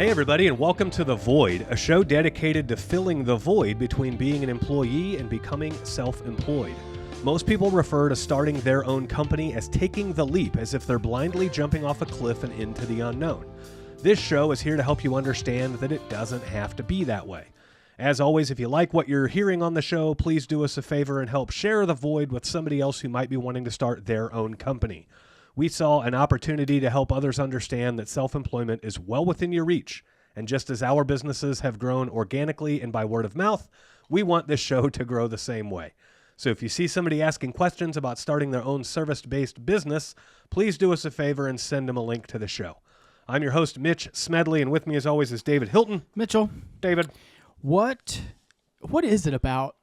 Hey everybody, and welcome to The Void, a show dedicated to filling the void between being an employee and becoming self-employed. Most people refer to starting their own company as taking the leap, as if they're blindly jumping off a cliff and into the unknown. This show is here to help you understand that it doesn't have to be that way. As always, if you like what you're hearing on the show, please do us a favor and help share The Void with somebody else who might be wanting to start their own company. We saw an opportunity to help others understand that self-employment is well within your reach. And just as our businesses have grown organically and by word of mouth, we want this show to grow the same way. So if you see somebody asking questions about starting their own service-based business, please do us a favor and send them a link to the show. I'm your host, Mitch Smedley, and with me as always is David Hilton. Mitchell. David. What is it about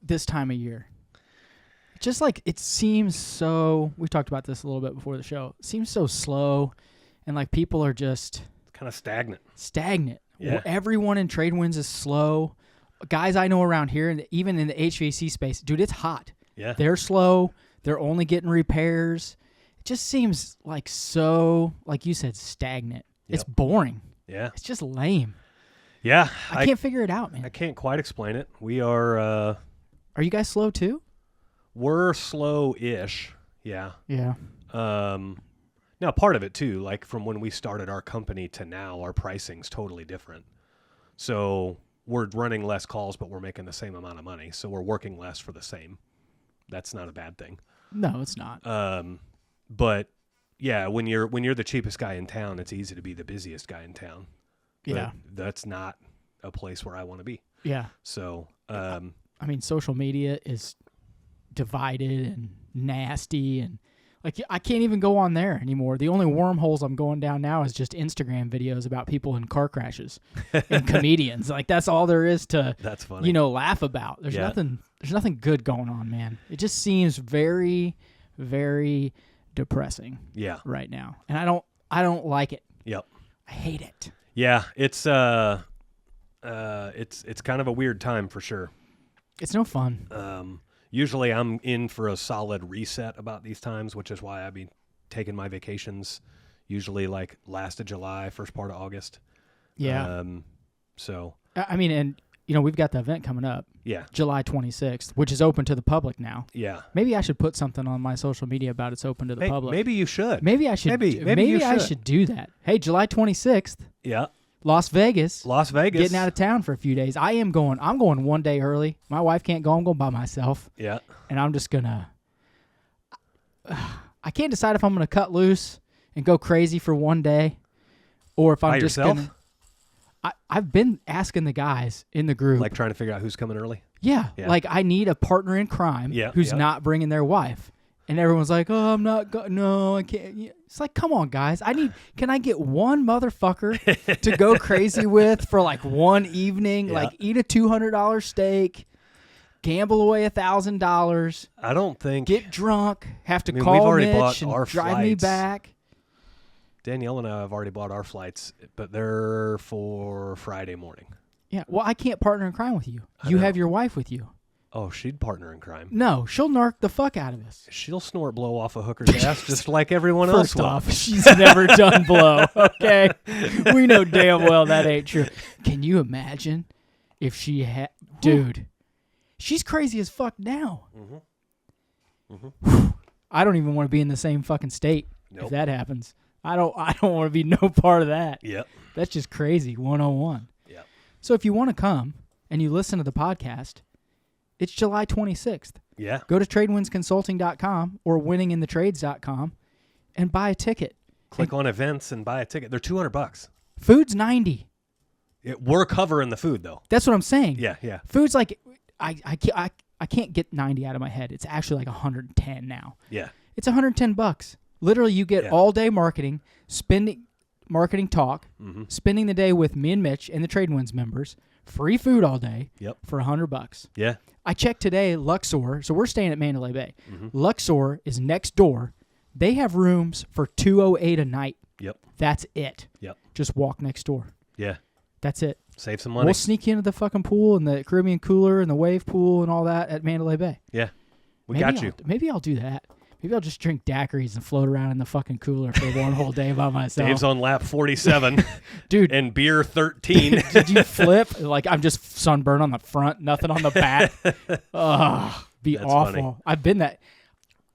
this time of year? Just like it seems so, we talked about this a little bit before the show, it seems so slow and like people are just kind of stagnant. Yeah. Everyone in trade winds is slow. Guys I know around here, and even in the HVAC space, dude, it's hot. Yeah. They're slow. They're only getting repairs. It just seems like so, like you said, stagnant. Yep. It's boring. Yeah. It's just lame. Yeah. I can't figure it out, man. I can't quite explain it. We are... Are you guys slow too? We're slow-ish. Yeah. Yeah. Now, part of it, too, like from when we started our company to now, our pricing's totally different. So we're running less calls, but we're making the same amount of money. So we're working less for the same. That's not a bad thing. No, it's not. But, yeah, when you're the cheapest guy in town, it's easy to be the busiest guy in town. Yeah. But that's not a place where I want to be. Yeah. So, I mean, social media is divided and nasty, and like I can't even go on there anymore. The only wormholes I'm going down now is just Instagram videos about people in car crashes and comedians. Like that's all there is to that's funny. Laugh about. There's nothing good going on, man. It just seems very, very depressing. Yeah. Right now. And I don't like it. Yep. I hate it. Yeah, it's kind of a weird time for sure. It's no fun. Usually I'm in for a solid reset about these times, which is why I've been taking my vacations usually like last of July, first part of August. Yeah. So. I mean, and, we've got the event coming up. Yeah. July 26th, which is open to the public now. Yeah. Maybe I should put something on my social media about it's open to the public. Maybe you should. Maybe I should. Maybe I should do that. Hey, July 26th. Yeah. Las Vegas. Getting out of town for a few days. I'm going one day early. My wife can't go. I'm going by myself. Yeah. And I'm just going to... I can't decide if I'm going to cut loose and go crazy for one day or if I'm by just yourself? going to... I've been asking the guys in the group. Like trying to figure out who's coming early? Yeah. Like I need a partner in crime who's not bringing their wife. And everyone's like, "Oh, I'm not no, I can't." It's like, come on, guys. Can I get one motherfucker to go crazy with for like one evening? Yeah. Like eat a $200 steak, gamble away $1,000. I don't think. Get drunk, have to we've call already Mitch bought and our drive me flights. back. Danielle and I have already bought our flights, but they're for Friday morning. Yeah, well, I can't partner in crime with you. You have your wife with you. Oh, she'd partner in crime. No, she'll narc the fuck out of us. She'll snort blow off a hooker's ass just like everyone else First will. off, she's never done blow, okay? We know damn well that ain't true. Can you imagine if she had... Dude, she's crazy as fuck now. Mm-hmm. Mm-hmm. I don't even want to be in the same fucking state if that happens. I don't want to be no part of that. Yep. That's just crazy, 101. Yep. So if you want to come and you listen to the podcast... It's July 26th. Yeah. Go to tradewindsconsulting.com or winninginthetrades.com and buy a ticket. Click on events and buy a ticket. They're $200. Food's $90. We're covering the food though. That's what I'm saying. Yeah, yeah. Food's like I can't get 90 out of my head. It's actually like 110 now. Yeah. It's $110. Literally, you get all day marketing, marketing talk, spending the day with me and Mitch and the TradeWinds members. Free food all day for $100. Yeah. I checked today, Luxor, so we're staying at Mandalay Bay. Luxor is next door. They have rooms for $208 a night. Yep. That's it. Yep. Just walk next door. Yeah. That's it. Save some money. We'll sneak you into the fucking pool and the Caribbean cooler and the wave pool and all that at Mandalay Bay. Yeah. We got you. Maybe I'll do that. Maybe I'll just drink daiquiris and float around in the fucking cooler for one whole day by myself. Dave's on lap 47. Dude. And beer 13. Did you flip? Like, I'm just sunburned on the front, nothing on the back. Ugh, be That's awful. funny. I've been that.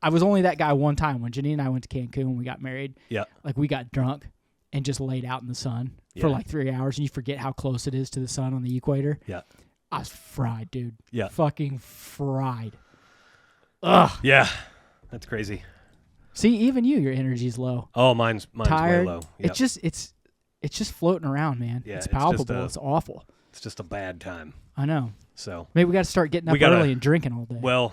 I was only that guy one time when Janine and I went to Cancun when we got married. Yeah. Like, we got drunk and just laid out in the sun for like 3 hours, and you forget how close it is to the sun on the equator. Yeah. I was fried, dude. Yeah. Fucking fried. Ugh. Yeah. That's crazy. See, even your energy's low. Oh, mine's Tired. way low. Yep. It's just floating around, man. Yeah, it's it's palpable. It's awful. It's just a bad time. I know. So maybe we got to start getting up early and drinking all day. Well,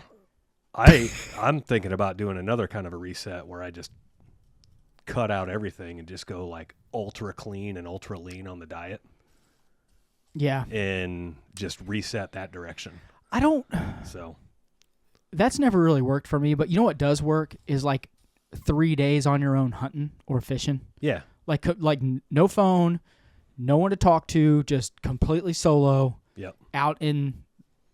I'm thinking about doing another kind of a reset where I just cut out everything and just go like ultra clean and ultra lean on the diet. Yeah. And just reset that direction. So that's never really worked for me, but you know what does work is like 3 days on your own hunting or fishing. Yeah. Like no phone, no one to talk to, just completely solo. Yep. Out in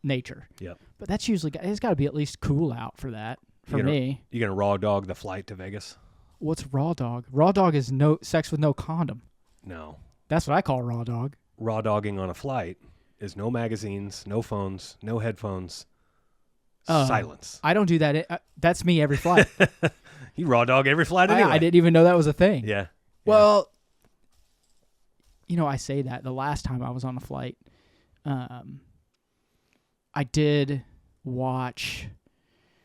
nature. Yep. But that's usually, it's got to be at least cool out for that, me. You going to raw dog the flight to Vegas? What's raw dog? Raw dog is no sex with no condom. No. That's what I call raw dog. Raw dogging on a flight is no magazines, no phones, no headphones, silence. I don't do that. That's me every flight. You raw dog every flight anyway. I didn't even know that was a thing. Yeah. Well, I say that. The last time I was on a flight, I did watch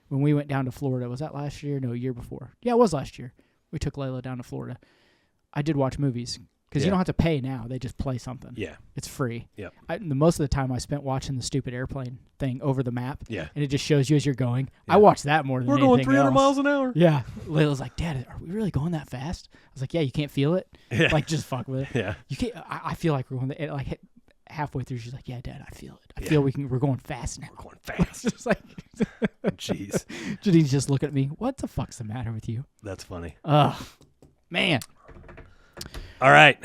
when we went down to Florida. Was that last year? No, year before. Yeah, it was last year. We took Layla down to Florida. I did watch movies because you don't have to pay now. They just play something. Yeah. It's free. Yep. The most of the time I spent watching the stupid airplane thing over the map. Yeah. And it just shows you as you're going. Yeah. I watched that more than anything else. We're going 300 miles an hour. Yeah. Layla's like, Dad, are we really going that fast? I was like, yeah, you can't feel it. Yeah. Like, just fuck with it. Yeah. You can't. I feel like we're going like halfway through. She's like, yeah, Dad, I feel it. I feel we're going fast now. We're going fast. Just like, jeez. Janine's just looking at me. What the fuck's the matter with you? That's funny. Ugh, man. All right.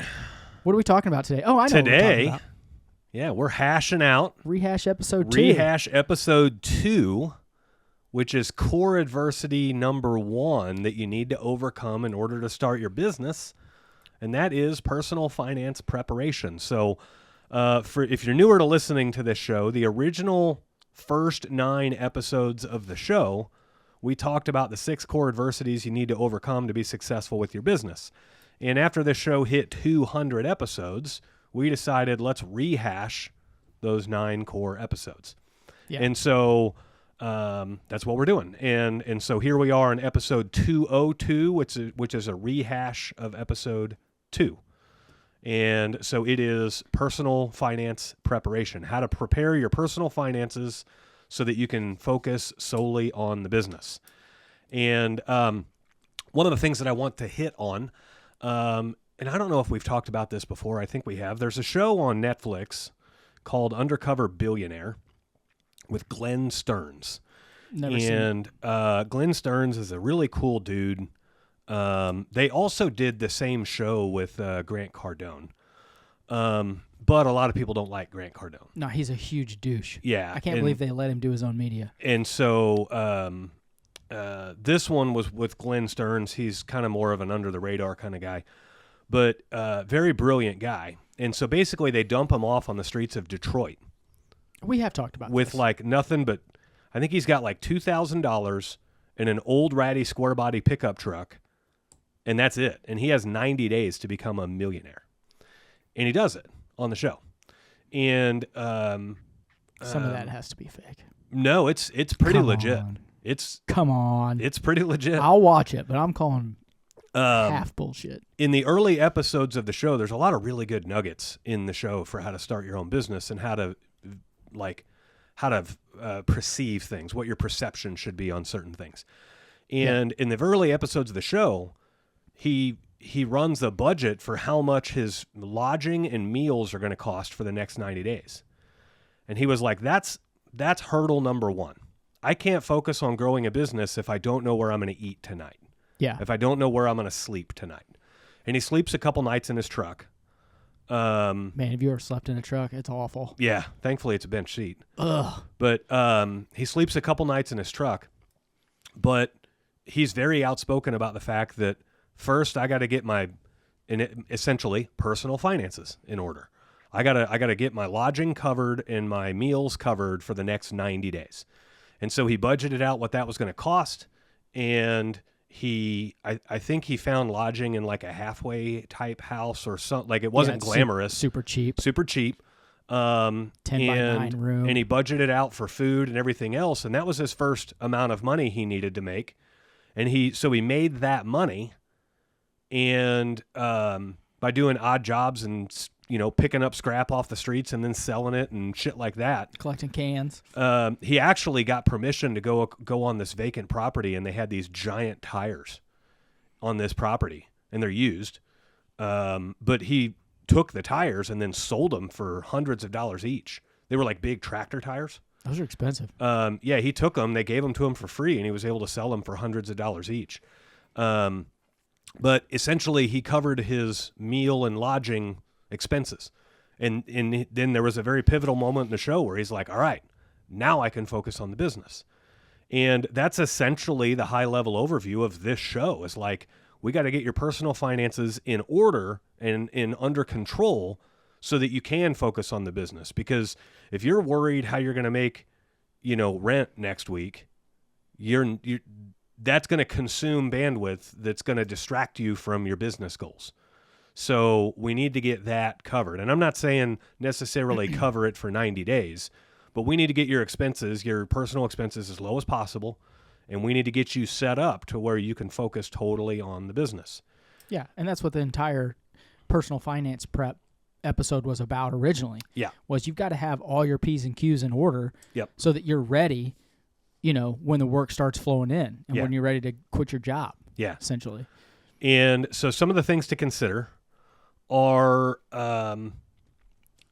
What are we talking about today? Oh, I know. Today, what yeah, we're hashing out Rehash episode 2. Rehash episode 2, which is core adversity number 1 that you need to overcome in order to start your business, and that is personal finance preparation. So, if you're newer to listening to this show, the original first 9 episodes of the show, we talked about the 6 core adversities you need to overcome to be successful with your business. And after the show hit 200 episodes, we decided let's rehash those 9 core episodes. Yeah. And so that's what we're doing. And so here we are in episode 202, which is a rehash of episode 2. And so it is personal finance preparation, how to prepare your personal finances so that you can focus solely on the business. And one of the things that I want to hit on, and I don't know if we've talked about this before. I think we have. There's a show on Netflix called Undercover Billionaire with Glenn Stearns. Never seen it. Glenn Stearns is a really cool dude. They also did the same show with Grant Cardone. But a lot of people don't like Grant Cardone. No, he's a huge douche. Yeah. I can't believe they let him do his own media. And so this one was with Glenn Stearns. He's kind of more of an under-the-radar kind of guy, but very brilliant guy. And so basically they dump him off on the streets of Detroit. We have talked about with this. Like nothing but, I think he's got like $2,000 in an old ratty square body pickup truck, and that's it. And he has 90 days to become a millionaire. And he does it on the show. And some of that has to be fake. No, it's pretty legit. On. It's pretty legit. I'll watch it, but I'm calling half bullshit. In the early episodes of the show, there's a lot of really good nuggets in the show for how to start your own business and how to perceive things, what your perception should be on certain things. And in the early episodes of the show, he runs a budget for how much his lodging and meals are going to cost for the next 90 days. And he was like, that's hurdle number 1. I can't focus on growing a business if I don't know where I'm going to eat tonight. Yeah. If I don't know where I'm going to sleep tonight. And he sleeps a couple nights in his truck. Man, have you ever slept in a truck? It's awful. Yeah. Thankfully, it's a bench seat. Ugh. But he sleeps a couple nights in his truck. But he's very outspoken about the fact that first I got to get my essentially personal finances in order. I gotta get my lodging covered and my meals covered for the next 90 days. And so he budgeted out what that was going to cost. And I think he found lodging in like a halfway type house or something. Like it wasn't glamorous. Super cheap. 10 by 9 room. And he budgeted out for food and everything else. And that was his first amount of money he needed to make. And so he made that money. And by doing odd jobs and picking up scrap off the streets and then selling it and shit like that. Collecting cans. He actually got permission to go on this vacant property, and they had these giant tires on this property, and they're used. But he took the tires and then sold them for hundreds of dollars each. They were like big tractor tires. Those are expensive. Yeah, he took them. They gave them to him for free, and he was able to sell them for hundreds of dollars each. But essentially, he covered his meal and lodging expenses. And then there was a very pivotal moment in the show where he's like, all right, now I can focus on the business. And that's essentially the high level overview of this show is like, we got to get your personal finances in order and under control so that you can focus on the business. Because if you're worried how you're going to make, rent next week, that's going to consume bandwidth that's going to distract you from your business goals. So we need to get that covered. And I'm not saying necessarily cover it for 90 days, but we need to get your personal expenses as low as possible. And we need to get you set up to where you can focus totally on the business. Yeah. And that's what the entire personal finance prep episode was about originally. Yeah. Was you've got to have all your P's and Q's in order. Yep. So that you're ready, when the work starts flowing in and when you're ready to quit your job. Yeah. Essentially. And so some of the things to consider are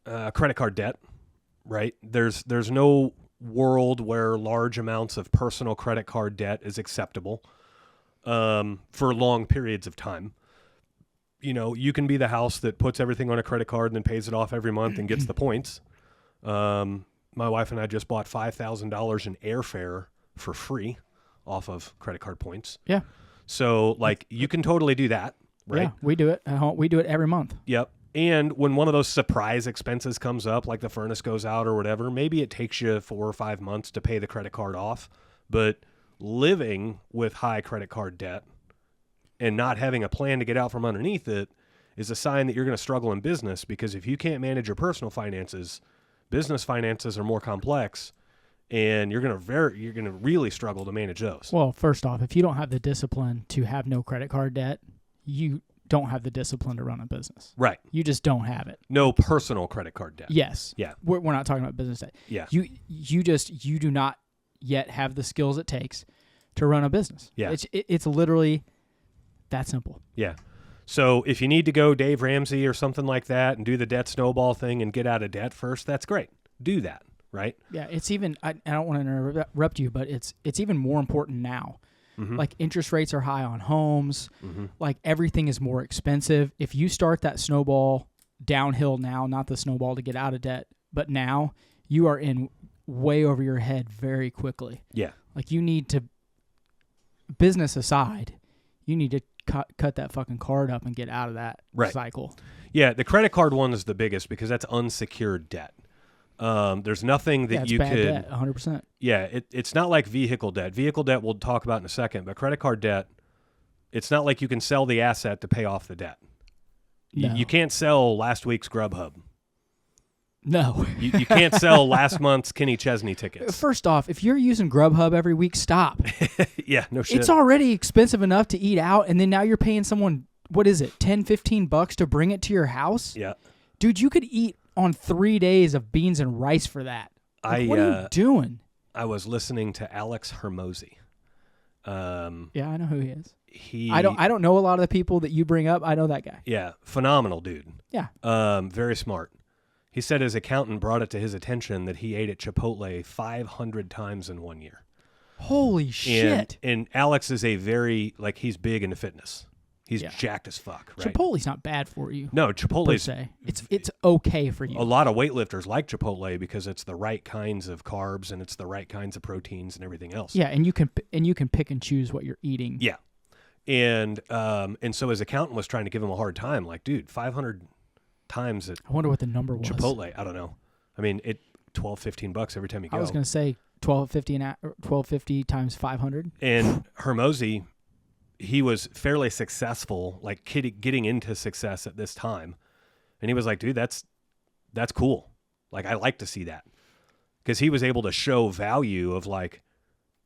credit card debt, right? There's no world where large amounts of personal credit card debt is acceptable for long periods of time. You can be the house that puts everything on a credit card and then pays it off every month and gets the points. My wife and I just bought $5,000 in airfare for free off of credit card points. Yeah. So you can totally do that. Right? Yeah, we do it at home. We do it every month. Yep. And when one of those surprise expenses comes up, like the furnace goes out or whatever, maybe it takes you 4 or 5 months to pay the credit card off. But living with high credit card debt and not having a plan to get out from underneath it is a sign that you're going to struggle in business, because if you can't manage your personal finances, business finances are more complex, and you're going to really struggle to manage those. Well, first off, if you don't have the discipline to have no credit card debt, you don't have the discipline to run a business. Right. You just don't have it. No personal credit card debt. Yes. Yeah. We're not talking about business debt. Yeah. You do not yet have the skills it takes to run a business. Yeah. It's literally that simple. Yeah. So if you need to go Dave Ramsey or something like that and do the debt snowball thing and get out of debt first, that's great. Do that. Right. Yeah. It's even, I don't want to interrupt you, but it's even more important now. Mm-hmm. Like interest rates are high on homes. Mm-hmm. Like everything is more expensive. If you start that snowball downhill now, not the snowball to get out of debt, but now you are in way over your head very quickly. Yeah. Like you need to, business aside, you need to cut that fucking card up and get out of that cycle. Yeah. The credit card one is the biggest because that's unsecured debt. There's nothing that you bad could, debt, 100%. Yeah, it's not like vehicle debt. Vehicle debt we'll talk about in a second, but credit card debt, it's not like you can sell the asset to pay off the debt. No. You can't sell last week's Grubhub. No. You can't sell last month's Kenny Chesney tickets. First off, if you're using Grubhub every week, stop. Yeah, no shit. It's already expensive enough to eat out, and then now you're paying someone, what is it, $10-15 to bring it to your house? Yeah. Dude, you could eat on 3 days of beans and rice for that. Like, what are you doing? I was listening to Alex Hermosi. Yeah, I know who he is. He I don't know a lot of the people that you bring up. I know that guy. Yeah, phenomenal dude. Yeah. Very smart. He said his accountant brought it to his attention that he ate at Chipotle 500 times in 1 year. Holy shit. And Alex is a very, like, he's big into fitness. He's jacked as fuck, right? Chipotle's not bad for you. No, Chipotle's... per se. It's okay for you. A lot of weightlifters like Chipotle because it's the right kinds of carbs and it's the right kinds of proteins and everything else. Yeah, and you can pick and choose what you're eating. Yeah. And so his accountant was trying to give him a hard time, like, dude, 500 times at I wonder what the number was. Chipotle. I don't know. I mean, $12-15 every time you go. I was going to say $12.50 times 500. And Hermosi, he was fairly successful, like getting into success at this time. And he was like, dude, that's cool. Like, I like to see that. Because he was able to show value of like,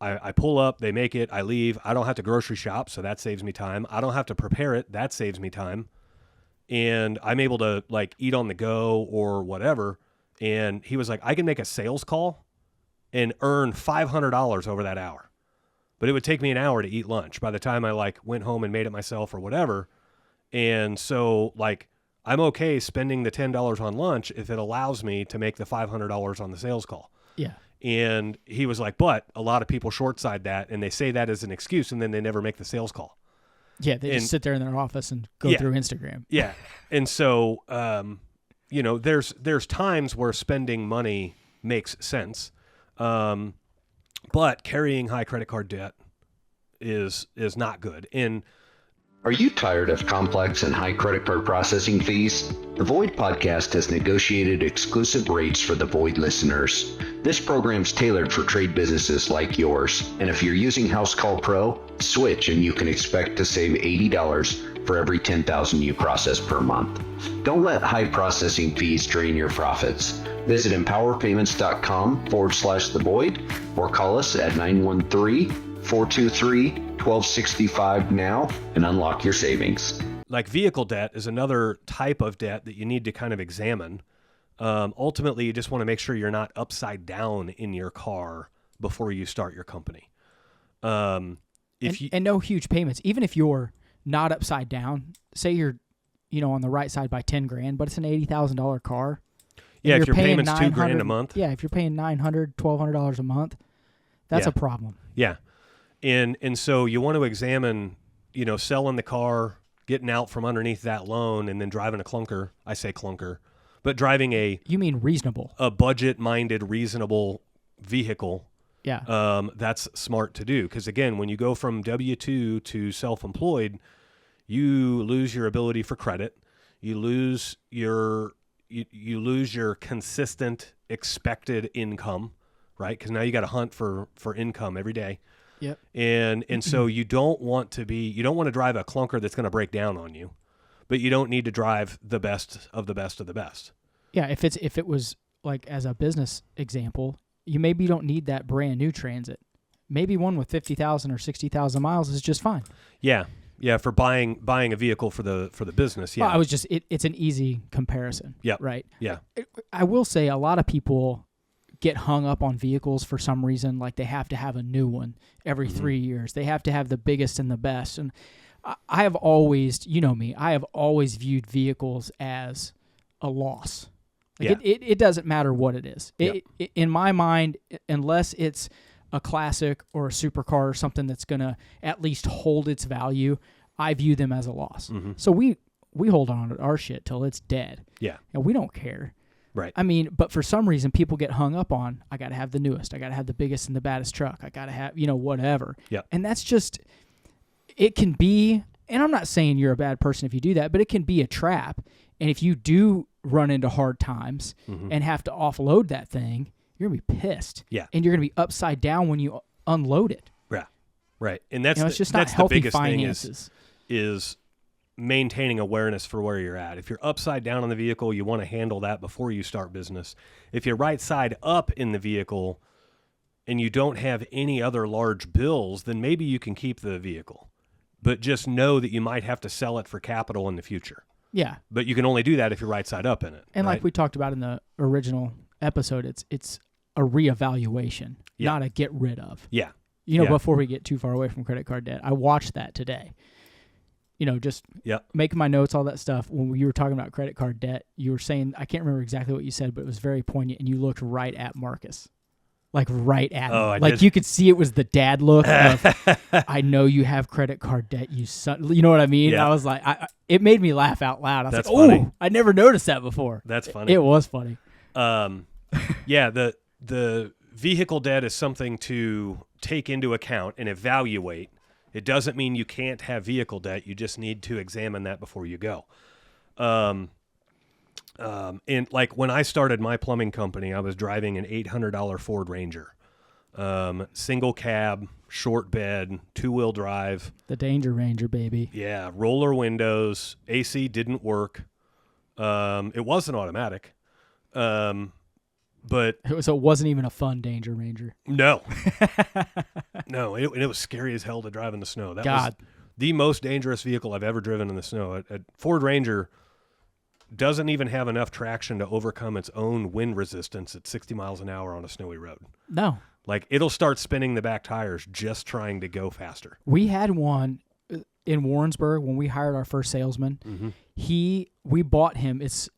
I pull up, they make it, I leave. I don't have to grocery shop, so that saves me time. I don't have to prepare it. That saves me time. And I'm able to like eat on the go or whatever. And he was like, I can make a sales call and earn $500 over that hour. But it would take me an hour to eat lunch by the time I like went home and made it myself or whatever. And so like, I'm okay spending the $10 on lunch if it allows me to make the $500 on the sales call. Yeah. And he was like, but a lot of people short side that and they say that as an excuse and then they never make the sales call. Yeah. They just sit there in their office and go through Instagram. Yeah. And so, you know, there's times where spending money makes sense. But carrying high credit card debt is not good. And are you tired of complex and high credit card processing fees? The Void Podcast has negotiated exclusive rates for the Void listeners. This program's tailored for trade businesses like yours. And if you're using House Call Pro, switch and you can expect to save $80 for every 10,000 you process per month. Don't let high processing fees drain your profits. Visit empowerpayments.com/the void or call us at 913-423-1265 now and unlock your savings. Like vehicle debt is another type of debt that you need to kind of examine. Ultimately, you just want to make sure you're not upside down in your car before you start your company. And no huge payments. Even if you're not upside down, say you're, on the right side by $10,000, but it's an $80,000 car. Yeah, if your payment's $2,000 a month. Yeah, if you're paying $900, $1,200 a month, that's a problem. Yeah. And so you want to examine, selling the car, getting out from underneath that loan, and then driving a clunker. I say clunker, but driving You mean reasonable. A budget-minded, reasonable vehicle. Yeah. That's smart to do. Because, again, when you go from W-2 to self-employed, you lose your ability for credit. You lose your consistent expected income, right? Because now you got to hunt for income every day. Yep. And so you don't want to drive a clunker that's going to break down on you, but you don't need to drive the best of the best of the best. Yeah. If it was like as a business example, you maybe don't need that brand new Transit. Maybe one with 50,000 or 60,000 miles is just fine. Yeah. Yeah. For buying a vehicle for the business. Yeah. Well, it's an easy comparison. Yeah. Right. Yeah. I will say a lot of people get hung up on vehicles for some reason, like they have to have a new one every 3 years. They have to have the biggest and the best. And I have always, me, I have always viewed vehicles as a loss. Like it doesn't matter what it is. In my mind, unless it's a classic or a supercar or something that's going to at least hold its value, I view them as a loss. Mm-hmm. So we hold on to our shit till it's dead. Yeah. And we don't care. Right. I mean, but for some reason, people get hung up on, I got to have the newest. I got to have the biggest and the baddest truck. I got to have, whatever. Yeah. And that's just, it can be, and I'm not saying you're a bad person if you do that, but it can be a trap. And if you do run into hard times and have to offload that thing, you're going to be pissed. Yeah. And you're going to be upside down when you unload it. Yeah. Right. And that's, it's just not healthy biggest finances. Thing is maintaining awareness for where you're at. If you're upside down on the vehicle, you want to handle that before you start business. If you're right side up in the vehicle and you don't have any other large bills, then maybe you can keep the vehicle. But just know that you might have to sell it for capital in the future. Yeah. But you can only do that if you're right side up in it. And right? like we talked about in the original episode, it's a reevaluation, not a get rid of. Yeah. Before we get too far away from credit card debt, I watched that today. Just making my notes, all that stuff. When you were talking about credit card debt, you were saying, I can't remember exactly what you said, but it was very poignant, and you looked right at Marcus. like right at me. Oh, I like did. you could see it was the dad look of, I know you have credit card debt, you son. You know what I mean? Yeah. I was like, it made me laugh out loud. I was That's like, funny. oh, I never noticed that before. That's funny. It was funny. Yeah, the vehicle debt is something to take into account and evaluate. It doesn't mean you can't have vehicle debt. You just need to examine that before you go. And like when I started my plumbing company, I was driving an $800 Ford Ranger, single cab, short bed, 2-wheel drive. The Danger Ranger, baby. Yeah, roller windows. AC didn't work. It wasn't automatic. But So it wasn't even a fun Danger Ranger. no, no, it was scary as hell to drive in the snow. That God. was the most dangerous vehicle I've ever driven in the snow. A Ford Ranger doesn't even have enough traction to overcome its own wind resistance at 60 miles an hour on a snowy road. No. Like, it'll start spinning the back tires just trying to go faster. We had one in Warrensburg when we hired our first salesman. Mm-hmm. We bought him. It's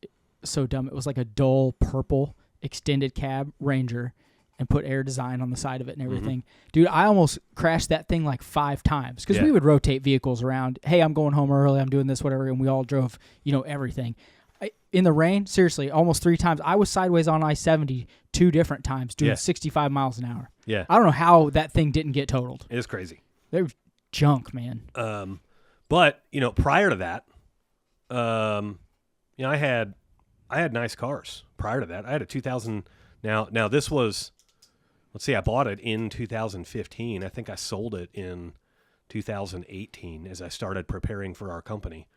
so dumb. It was like a dull purple extended cab Ranger and put air design on the side of it and everything. Dude, I almost crashed that thing like 5 times because we would rotate vehicles around. Hey, I'm going home early. I'm doing this, whatever. And we all drove, everything. In the rain, seriously, almost 3 times. I was sideways on I-70 2 different times doing 65 miles an hour. Yeah. I don't know how that thing didn't get totaled. It is crazy. They were junk, man. But, prior to that, I had nice cars. Prior to that, I had a 2000. Now this was, let's see, I bought it in 2015. I think I sold it in 2018 as I started preparing for our company.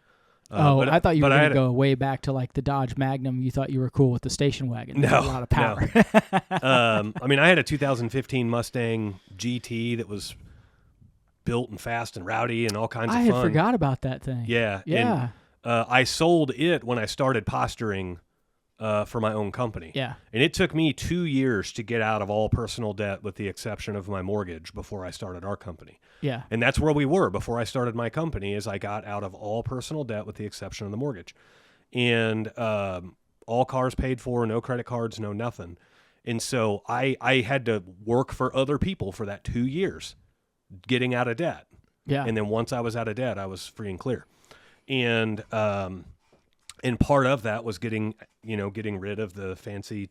I thought you were going to go way back to like the Dodge Magnum. You thought you were cool with the station wagon. No, a lot of power. No. I had a 2015 Mustang GT that was built and fast and rowdy and all kinds of fun. I had forgot about that thing. Yeah. Yeah. And, I sold it when I started posturing for my own company. Yeah. And it took me 2 years to get out of all personal debt with the exception of my mortgage before I started our company. Yeah. And that's where we were before I started my company is I got out of all personal debt with the exception of the mortgage. And all cars paid for, no credit cards, no nothing. And so I had to work for other people for that 2 years getting out of debt. Yeah. And then once I was out of debt, I was free and clear. And part of that was getting rid of the fancy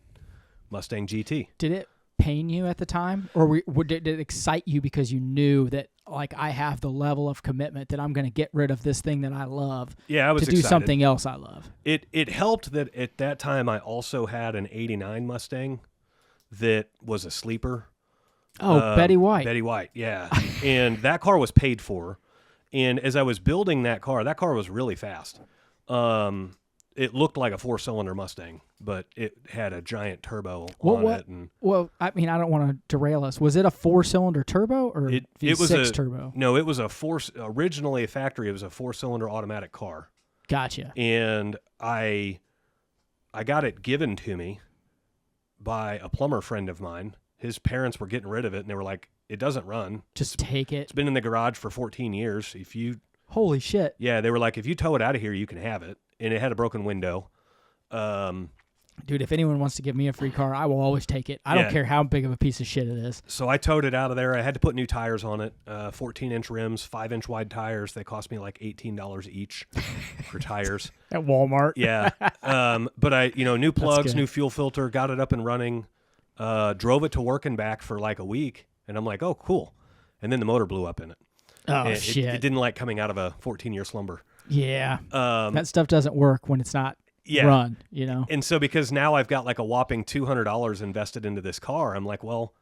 Mustang GT. Did it pain you at the time, or did it excite you because you knew that like I have the level of commitment that I'm going to get rid of this thing that I love? Yeah, I was to do excited. something else I love. It helped that at that time I also had an '89 Mustang that was a sleeper. Oh, Betty White. Betty White, yeah. And that car was paid for. And as I was building that car was really fast. It looked like a 4-cylinder Mustang, but it had a giant turbo on it. And well, I don't want to derail us. Was it a 4-cylinder turbo or it V6 was a turbo? No, it was originally a factory. It was a 4-cylinder automatic car. Gotcha. And I got it given to me by a plumber friend of mine. His parents were getting rid of it, and they were like, "It doesn't run. Just take it." It's been in the garage for 14 years. Holy shit. Yeah, they were like, if you tow it out of here, you can have it. And it had a broken window. Dude, if anyone wants to give me a free car, I will always take it. I don't care how big of a piece of shit it is. So I towed it out of there. I had to put new tires on it, 14-inch rims, 5-inch wide tires. They cost me like $18 each for tires. At Walmart. Yeah. But I, new plugs, new fuel filter, got it up and running, drove it to work and back for like a week. And I'm like, oh, cool. And then the motor blew up in it. Oh, shit. It didn't like coming out of a 14-year slumber. Yeah. That stuff doesn't work when it's not run, And so because now I've got like a whopping $200 invested into this car, I'm like, well,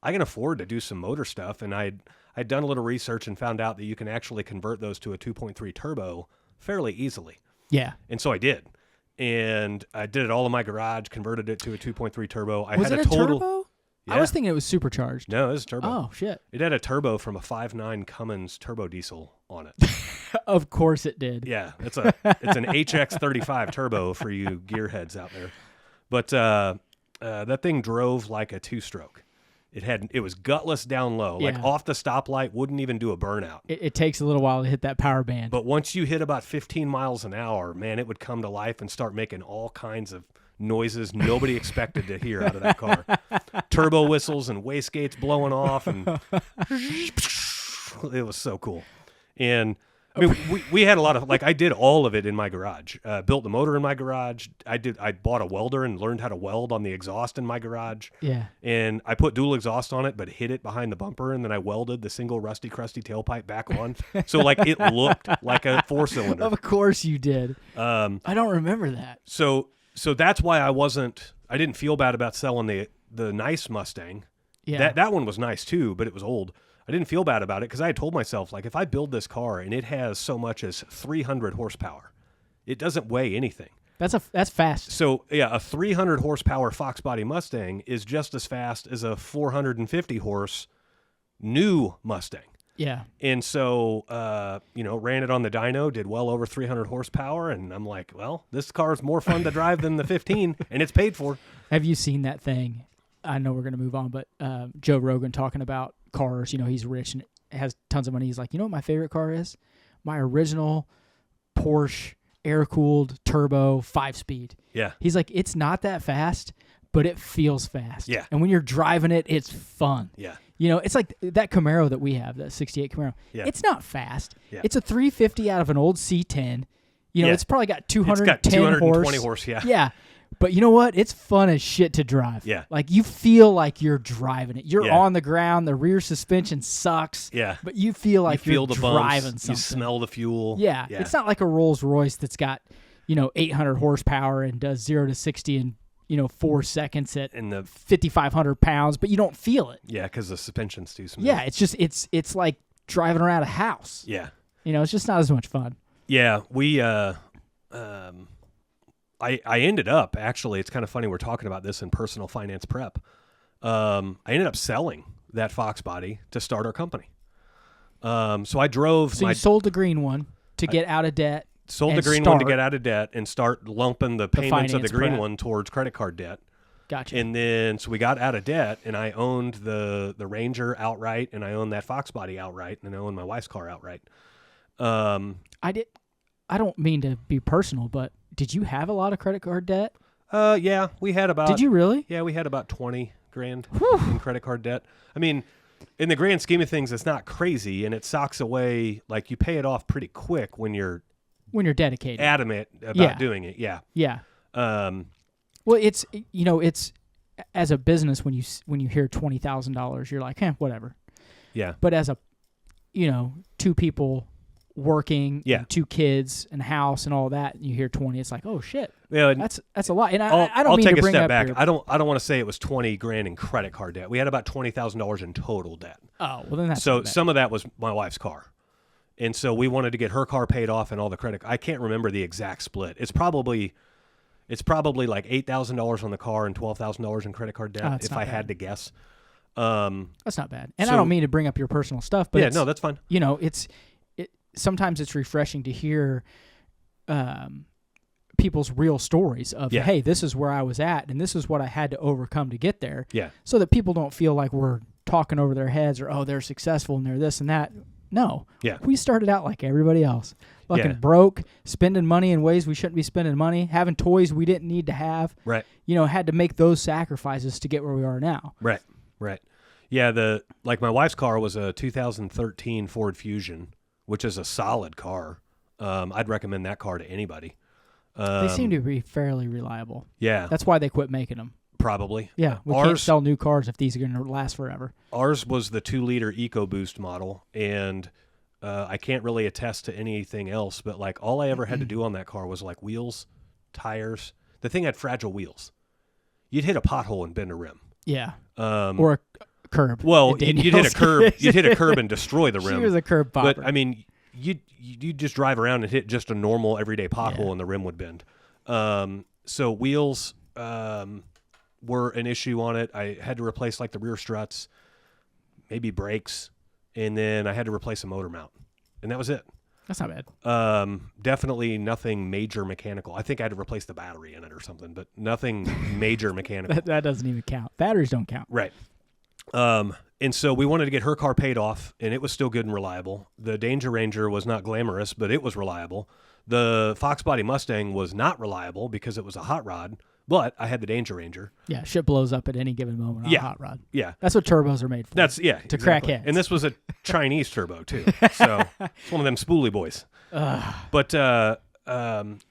I can afford to do some motor stuff. And I'd done a little research and found out that you can actually convert those to a 2.3 turbo fairly easily. Yeah. And so I did. And I did it all in my garage, converted it to a 2.3 turbo. Was it a turbo? Yeah. I was thinking it was supercharged. No, it was turbo. Oh, shit. It had a turbo from a 5.9 Cummins turbo diesel on it. Of course it did. Yeah, it's an HX35 turbo for you gearheads out there. But that thing drove like a 2-stroke. It was gutless down low, like off the stoplight, wouldn't even do a burnout. It takes a little while to hit that power band. But once you hit about 15 miles an hour, man, it would come to life and start making all kinds of noises nobody expected to hear out of that car. Turbo whistles and wastegates blowing off, and it was so cool. And I mean, we had a lot of, like, I did all of it in my garage. Built the motor in my garage. I bought a welder and learned how to weld on the exhaust in my garage. Yeah. And I put dual exhaust on it, but hid it behind the bumper, and then I welded the single rusty, crusty tailpipe back on. So, like, it looked like a 4-cylinder. Of course you did. I don't remember that. So that's why I didn't feel bad about selling the nice Mustang. Yeah. That one was nice too, but it was old. I didn't feel bad about it because I had told myself, like, if I build this car and it has so much as 300 horsepower, it doesn't weigh anything. That's fast. So, yeah, a 300 horsepower Fox body Mustang is just as fast as a 450 horse new Mustang. Yeah. And so, ran it on the dyno, did well over 300 horsepower, and I'm like, well, this car is more fun to drive than the 15, and it's paid for. Have you seen that thing? I know we're going to move on, but Joe Rogan talking about cars. You know, he's rich and has tons of money. He's like, you know what my favorite car is? My original Porsche air-cooled turbo 5-speed. Yeah. He's like, it's not that fast, but it feels fast. Yeah. And when you're driving it, it's fun. Yeah. You know, it's like that Camaro that we have, that 68 Camaro. Yeah. It's not fast. Yeah. It's a 350 out of an old C10. You know, Yeah. it's probably got 210 It's got 220 horse. horse, yeah. Yeah. But you know what? It's fun as shit to drive. Yeah. Like, you feel like you're driving it. You're Yeah. on the ground. The rear suspension sucks. Yeah. But you feel like You feel you're the driving bumps, something. you smell the fuel. Yeah. It's not like a Rolls Royce that's got, 800 horsepower and does 0 to 60 in, 4 seconds at And the 5,500 pounds, but you don't feel it. Yeah, because the suspension's too smooth. Yeah. It's just, it's like driving around a house. Yeah. It's just not as much fun. Yeah, we I ended up, actually, it's kind of funny we're talking about this in personal finance prep. I ended up selling that Fox body to start our company. So I drove So you sold the green one to get out of debt. sold the green one to get out of debt and start lumping the payments of the finance green prep. one towards credit card debt. Gotcha. And then, so we got out of debt, and I owned the Ranger outright, and I owned that Fox body outright, and I owned my wife's car outright. I don't mean to be personal, but did you have a lot of credit card debt? Yeah, we had about. Did you really? Yeah, we had about 20 grand in credit card debt. I mean, in the grand scheme of things, it's not crazy, and it socks away. Like, you pay it off pretty quick when you're dedicated, adamant about doing it. Yeah. Yeah. Well, it's as a business, when you hear $20,000, you're like, whatever. Yeah. But as a, two people working, and 2 kids and house and all that, and you hear 20, it's like, oh shit. Yeah, that's a lot. And I don't I'll mean take to a bring step up back. your, I don't want to say it was 20 grand in credit card debt. We had about $20,000 in total debt. Oh, well then that's So not bad. some of that was my wife's car. And so we wanted to get her car paid off and all the credit. I can't remember the exact split. It's probably like $8,000 on the car and $12,000 in credit card debt, if I had to guess. That's not bad. And I don't mean to bring up your personal stuff, but no, that's fine. Sometimes it's refreshing to hear people's real stories of, hey, this is where I was at, and this is what I had to overcome to get there. Yeah. So that people don't feel like we're talking over their heads or, oh, they're successful and they're this and that. No. Yeah. We started out like everybody else. Fucking broke, spending money in ways we shouldn't be spending money, having toys we didn't need to have. Right. Had to make those sacrifices to get where we are now. Right. Yeah, my wife's car was a 2013 Ford Fusion, which is a solid car. I'd recommend that car to anybody. They seem to be fairly reliable. Yeah. That's why they quit making them. Probably. Yeah, we can't sell new cars if these are going to last forever. Ours was the 2-liter EcoBoost model, and I can't really attest to anything else, but like all I ever had to do on that car was like wheels, tires. The thing had fragile wheels. You'd hit a pothole and bend a rim. Yeah. Or a curb. Well, you'd hit a curb. You'd hit a curb and destroy the rim. She was a curb popper. But I mean, you just drive around and hit just a normal everyday pothole and the rim would bend. So wheels were an issue on it. I had to replace like the rear struts, maybe brakes, and then I had to replace a motor mount, and that was it. That's not bad. Definitely nothing major mechanical. I think I had to replace the battery in it or something, but nothing major mechanical. That doesn't even count. Batteries don't count. Right. And so we wanted to get her car paid off, and it was still good and reliable. The Danger Ranger was not glamorous, but it was reliable. The Fox Body Mustang was not reliable because it was a hot rod, But I had the Danger Ranger. Yeah, shit blows up at any given moment on a hot rod. Yeah. That's what turbos are made for. To crack heads. And this was a Chinese turbo too. So it's one of them spoolie boys. But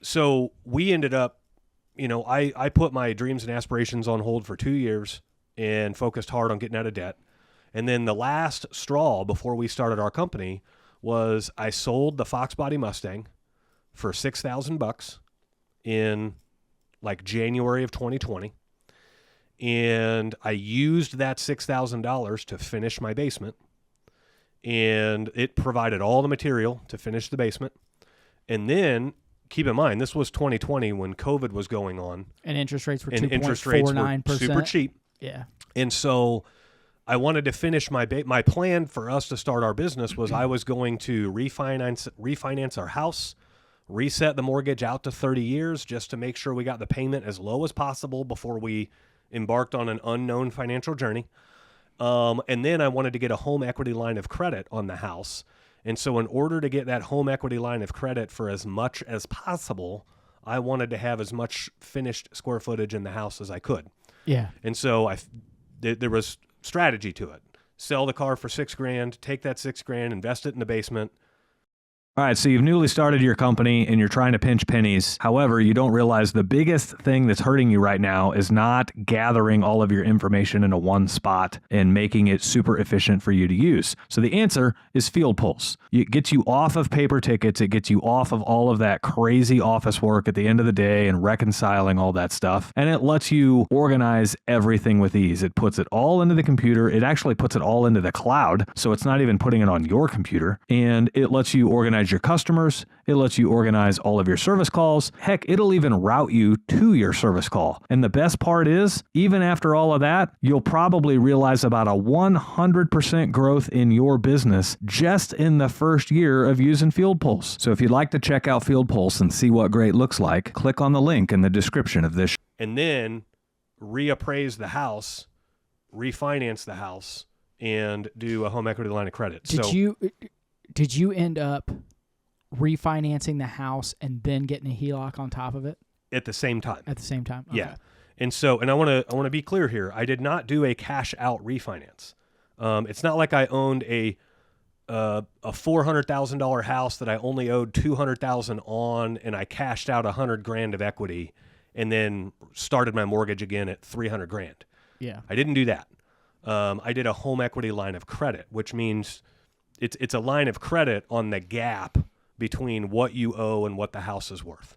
so we ended up, I put my dreams and aspirations on hold for 2 years and focused hard on getting out of debt. And then the last straw before we started our company was I sold the Fox Body Mustang for $6,000 in like January of 2020. And I used that $6,000 to finish my basement. And it provided all the material to finish the basement. And then, keep in mind, this was 2020 when COVID was going on. And interest rates were and interest rates were 2.49%. super cheap. Yeah. And so I wanted to finish my plan for us to start our business was I was going to refinance our house, reset the mortgage out to 30 years just to make sure we got the payment as low as possible before we embarked on an unknown financial journey. And then I wanted to get a home equity line of credit on the house. And so in order to get that home equity line of credit for as much as possible, I wanted to have as much finished square footage in the house as I could. Yeah. And so there was strategy to it. Sell the car for $6,000, take that $6,000, invest it in the basement. All right, so you've newly started your company and you're trying to pinch pennies. However, you don't realize the biggest thing that's hurting you right now is not gathering all of your information into one spot and making it super efficient for you to use. So the answer is Field Pulse. It gets you off of paper tickets. It gets you off of all of that crazy office work at the end of the day and reconciling all that stuff. And it lets you organize everything with ease. It puts it all into the computer. It actually puts it all into the cloud. So it's not even putting it on your computer. And it lets you organize your customers. It lets you organize all of your service calls. Heck, it'll even route you to your service call. And the best part is, even after all of that, you'll probably realize about a 100% growth in your business just in the first year of using Field Pulse. So if you'd like to check out Field Pulse and see what great looks like, click on the link in the description of this. And then reappraise the house, refinance the house, and do a home equity line of credit. Did you end up refinancing the house and then getting a HELOC on top of it at the same time? At the same time, okay. Yeah. And so, and I want to be clear here. I did not do a cash out refinance. It's not like I owned a $400,000 house that I only owed $200,000 on, and I cashed out $100,000 of equity, and then started my mortgage again at $300,000. Yeah. I didn't do that. I did a home equity line of credit, which means it's a line of credit on the gap between what you owe and what the house is worth.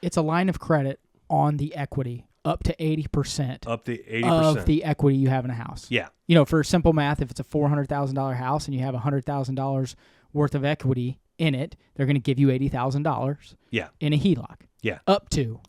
It's a line of credit on the equity up to 80%. Up to 80% of the equity you have in a house. Yeah. For simple math, if it's a $400,000 house and you have $100,000 worth of equity in it, they're going to give you $80,000. Yeah. In a HELOC. Yeah. Up to.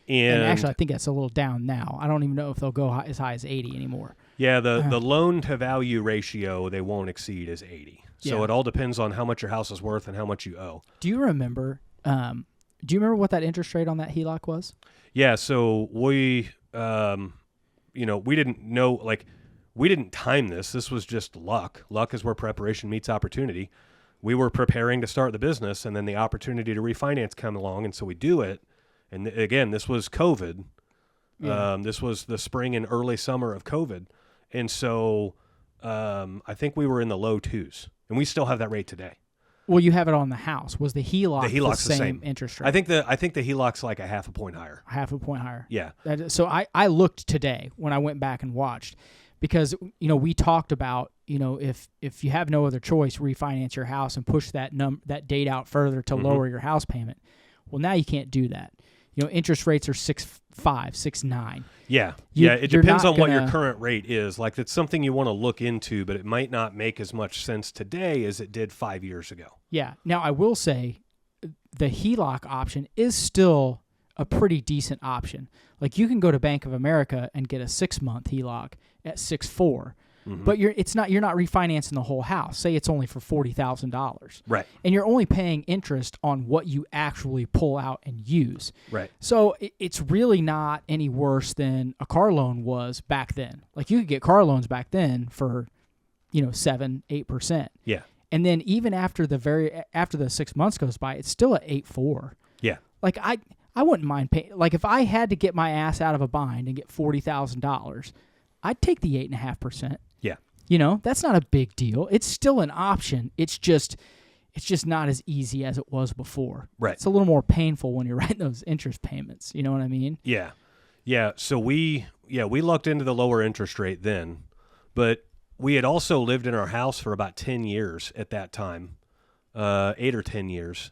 And actually, I think that's a little down now. I don't even know if they'll go as high as 80 anymore. Yeah, the loan to value ratio they won't exceed is 80. So it all depends on how much your house is worth and how much you owe. Do you remember what that interest rate on that HELOC was? Yeah, so we we didn't know, we didn't time this. This was just luck. Luck is where preparation meets opportunity. We were preparing to start the business, and then the opportunity to refinance came along, and so we do it. And again, this was COVID. Yeah. This was the spring and early summer of COVID. And so I think we were in the low twos, and we still have that rate today. Well, you have it on the house. Was the HELOC the same interest rate? I think the HELOC's like a half a point higher. Half a point higher. Yeah. So I looked today when I went back and watched, because we talked about if you have no other choice, refinance your house and push that date out further to lower your house payment. Well, now you can't do that. Interest rates are 6.5, 6.9. Yeah. It depends on what your current rate is. Like, it's something you want to look into, but it might not make as much sense today as it did 5 years ago. Yeah. Now, I will say the HELOC option is still a pretty decent option. Like, you can go to Bank of America and get a 6-month HELOC at 6.4. But you're not refinancing the whole house. Say it's only for $40,000. Right. And you're only paying interest on what you actually pull out and use. Right. So it's really not any worse than a car loan was back then. Like, you could get car loans back then for 7-8%. Yeah. And then even after the 6 months goes by, it's still at 8.4. Yeah. Like, I wouldn't mind paying. Like if I had to get my ass out of a bind and get $40,000, I'd take the 8.5%. Yeah. You know, that's not a big deal. It's still an option. It's just not as easy as it was before. Right. It's a little more painful when you're writing those interest payments. You know what I mean? Yeah. Yeah. So we looked into the lower interest rate then, but we had also lived in our house for about 10 years at that time, 8 or 10 years.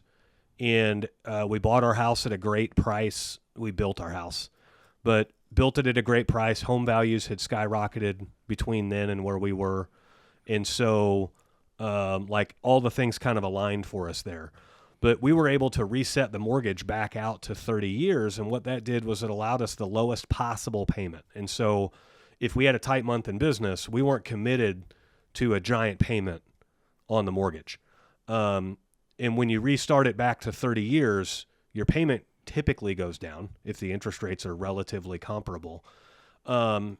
And we bought our house at a great price. We built our house, but built it at a great price. Home values had skyrocketed between then and where we were. And so like all the things kind of aligned for us there. But we were able to reset the mortgage back out to 30 years. And what that did was it allowed us the lowest possible payment. And so if we had a tight month in business, we weren't committed to a giant payment on the mortgage. And when you restart it back to 30 years, your payment typically goes down if the interest rates are relatively comparable. And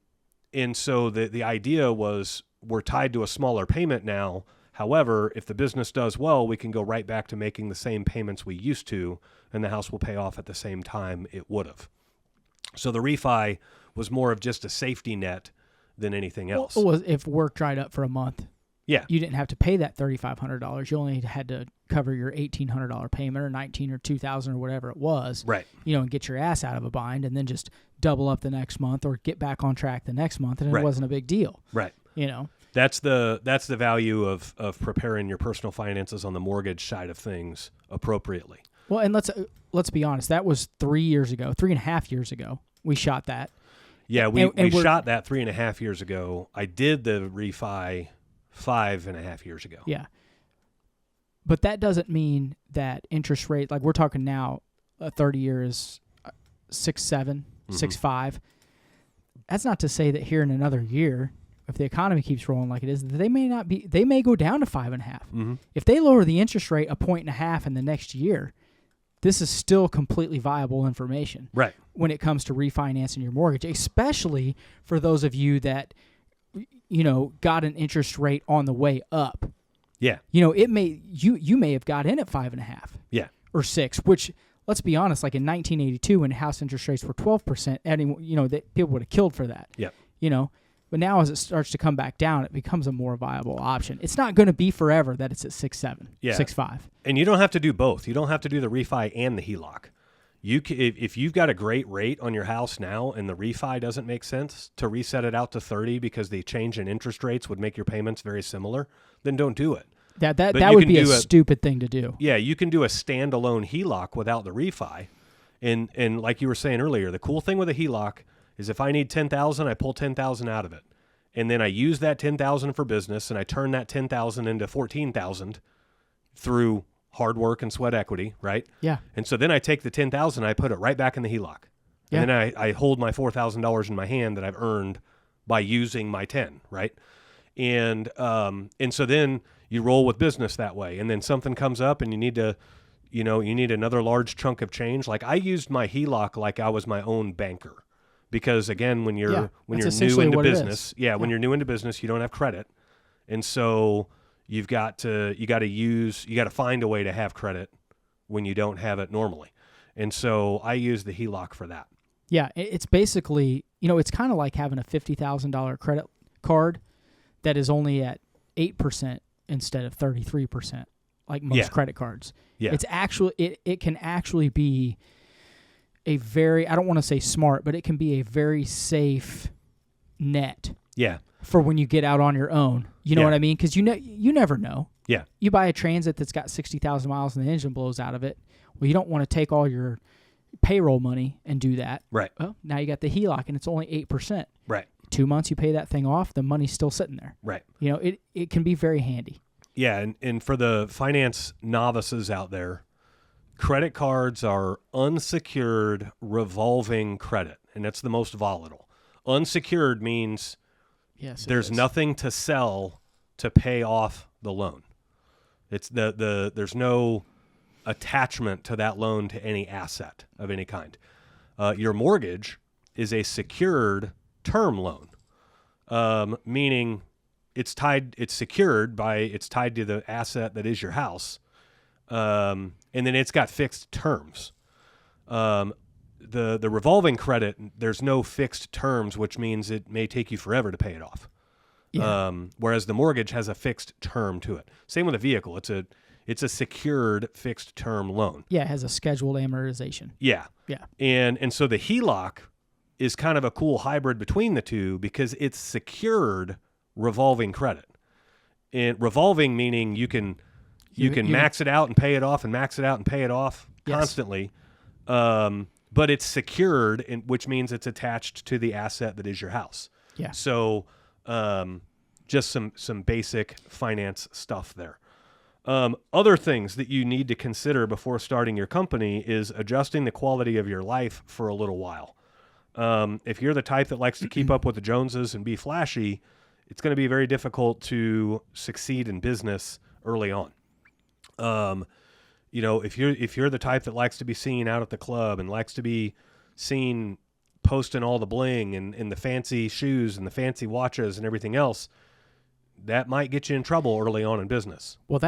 so the idea was we're tied to a smaller payment now. However, if the business does well, we can go right back to making the same payments we used to, and the house will pay off at the same time it would have. So the refi was more of just a safety net than anything else. Well, if work dried up for a month, yeah, you didn't have to pay that $3,500. You only had to cover your $1,800 payment or $1,900 or $2,000 or whatever it was. Right. You know, and get your ass out of a bind, and then just double up the next month or get back on track the next month, and it wasn't a big deal. Right. You know. That's the value of preparing your personal finances on the mortgage side of things appropriately. Well, and let's be honest. That was 3.5 years ago. We shot that. Yeah, we shot that 3.5 years ago. I did the refi 5.5 years ago. Yeah. But that doesn't mean that interest rate, like we're talking now, a 30 year is 6.7, 6.5. That's not to say that here in another year, if the economy keeps rolling like it is, they may go down to 5.5. Mm-hmm. If they lower the interest rate 1.5 in the next year, this is still completely viable information. Right. When it comes to refinancing your mortgage, especially for those of you that, you know, got an interest rate on the way up. Yeah. You know, you may have got in at 5.5. Yeah. Or 6, which, let's be honest, like in 1982 when house interest rates were 12%, you know, that people would have killed for that. Yeah. You know, but now as it starts to come back down, it becomes a more viable option. It's not going to be forever that it's at 6.7, 6.5. And you don't have to do both. You don't have to do the refi and the HELOC. If you've got a great rate on your house now and the refi doesn't make sense to reset it out to 30 because the change in interest rates would make your payments very similar, then don't do it. That would be a stupid thing to do. Yeah, you can do a standalone HELOC without the refi. And like you were saying earlier, the cool thing with a HELOC is if I need $10,000, I pull $10,000 out of it. And then I use that $10,000 for business and I turn that $10,000 into $14,000 through hard work and sweat equity, right? Yeah. And so then I take the $10,000, I put it right back in the HELOC. Yeah. And then I hold my $4,000 in my hand that I've earned by using my 10, right? And so then you roll with business that way. And then something comes up and you need another large chunk of change. Like I used my HELOC like I was my own banker. Because again, when you're new into business, when you're new into business, you don't have credit. And so you got to find a way to have credit when you don't have it normally. And so I use the HELOC for that. Yeah, it's basically, you know, it's kind of like having a $50,000 credit card that is only at 8% instead of 33%, like most credit cards. Yeah. It's actually it can actually be a very, I don't want to say smart, but it can be a very safe net. Yeah. For when you get out on your own. You know what I mean? Because you never know. Yeah. You buy a Transit that's got 60,000 miles and the engine blows out of it. Well, you don't want to take all your payroll money and do that. Right. Well, now you got the HELOC and it's only 8%. Right. 2 months you pay that thing off, the money's still sitting there. Right. You know, it can be very handy. Yeah, and for the finance novices out there, credit cards are unsecured revolving credit, and that's the most volatile. Unsecured means there's nothing to sell to pay off the loan. It's there's no attachment to that loan to any asset of any kind. Your mortgage is a secured term loan, meaning it's tied to the asset that is your house, and then it's got fixed terms. The revolving credit, there's no fixed terms, which means it may take you forever to pay it off. Yeah. Whereas the mortgage has a fixed term to it. Same with a vehicle. It's a secured fixed term loan. Yeah, it has a scheduled amortization. Yeah. Yeah. And so the HELOC is kind of a cool hybrid between the two because it's secured revolving credit. And revolving meaning you can max it out and pay it off and max it out and pay it off constantly. But it's secured, which means it's attached to the asset that is your house. Yeah. So just some basic finance stuff there. Other things that you need to consider before starting your company is adjusting the quality of your life for a little while. If you're the type that likes to keep up with the Joneses and be flashy, it's going to be very difficult to succeed in business early on. If you're the type that likes to be seen out at the club and likes to be seen posting all the bling and the fancy shoes and the fancy watches and everything else, that might get you in trouble early on in business. Well,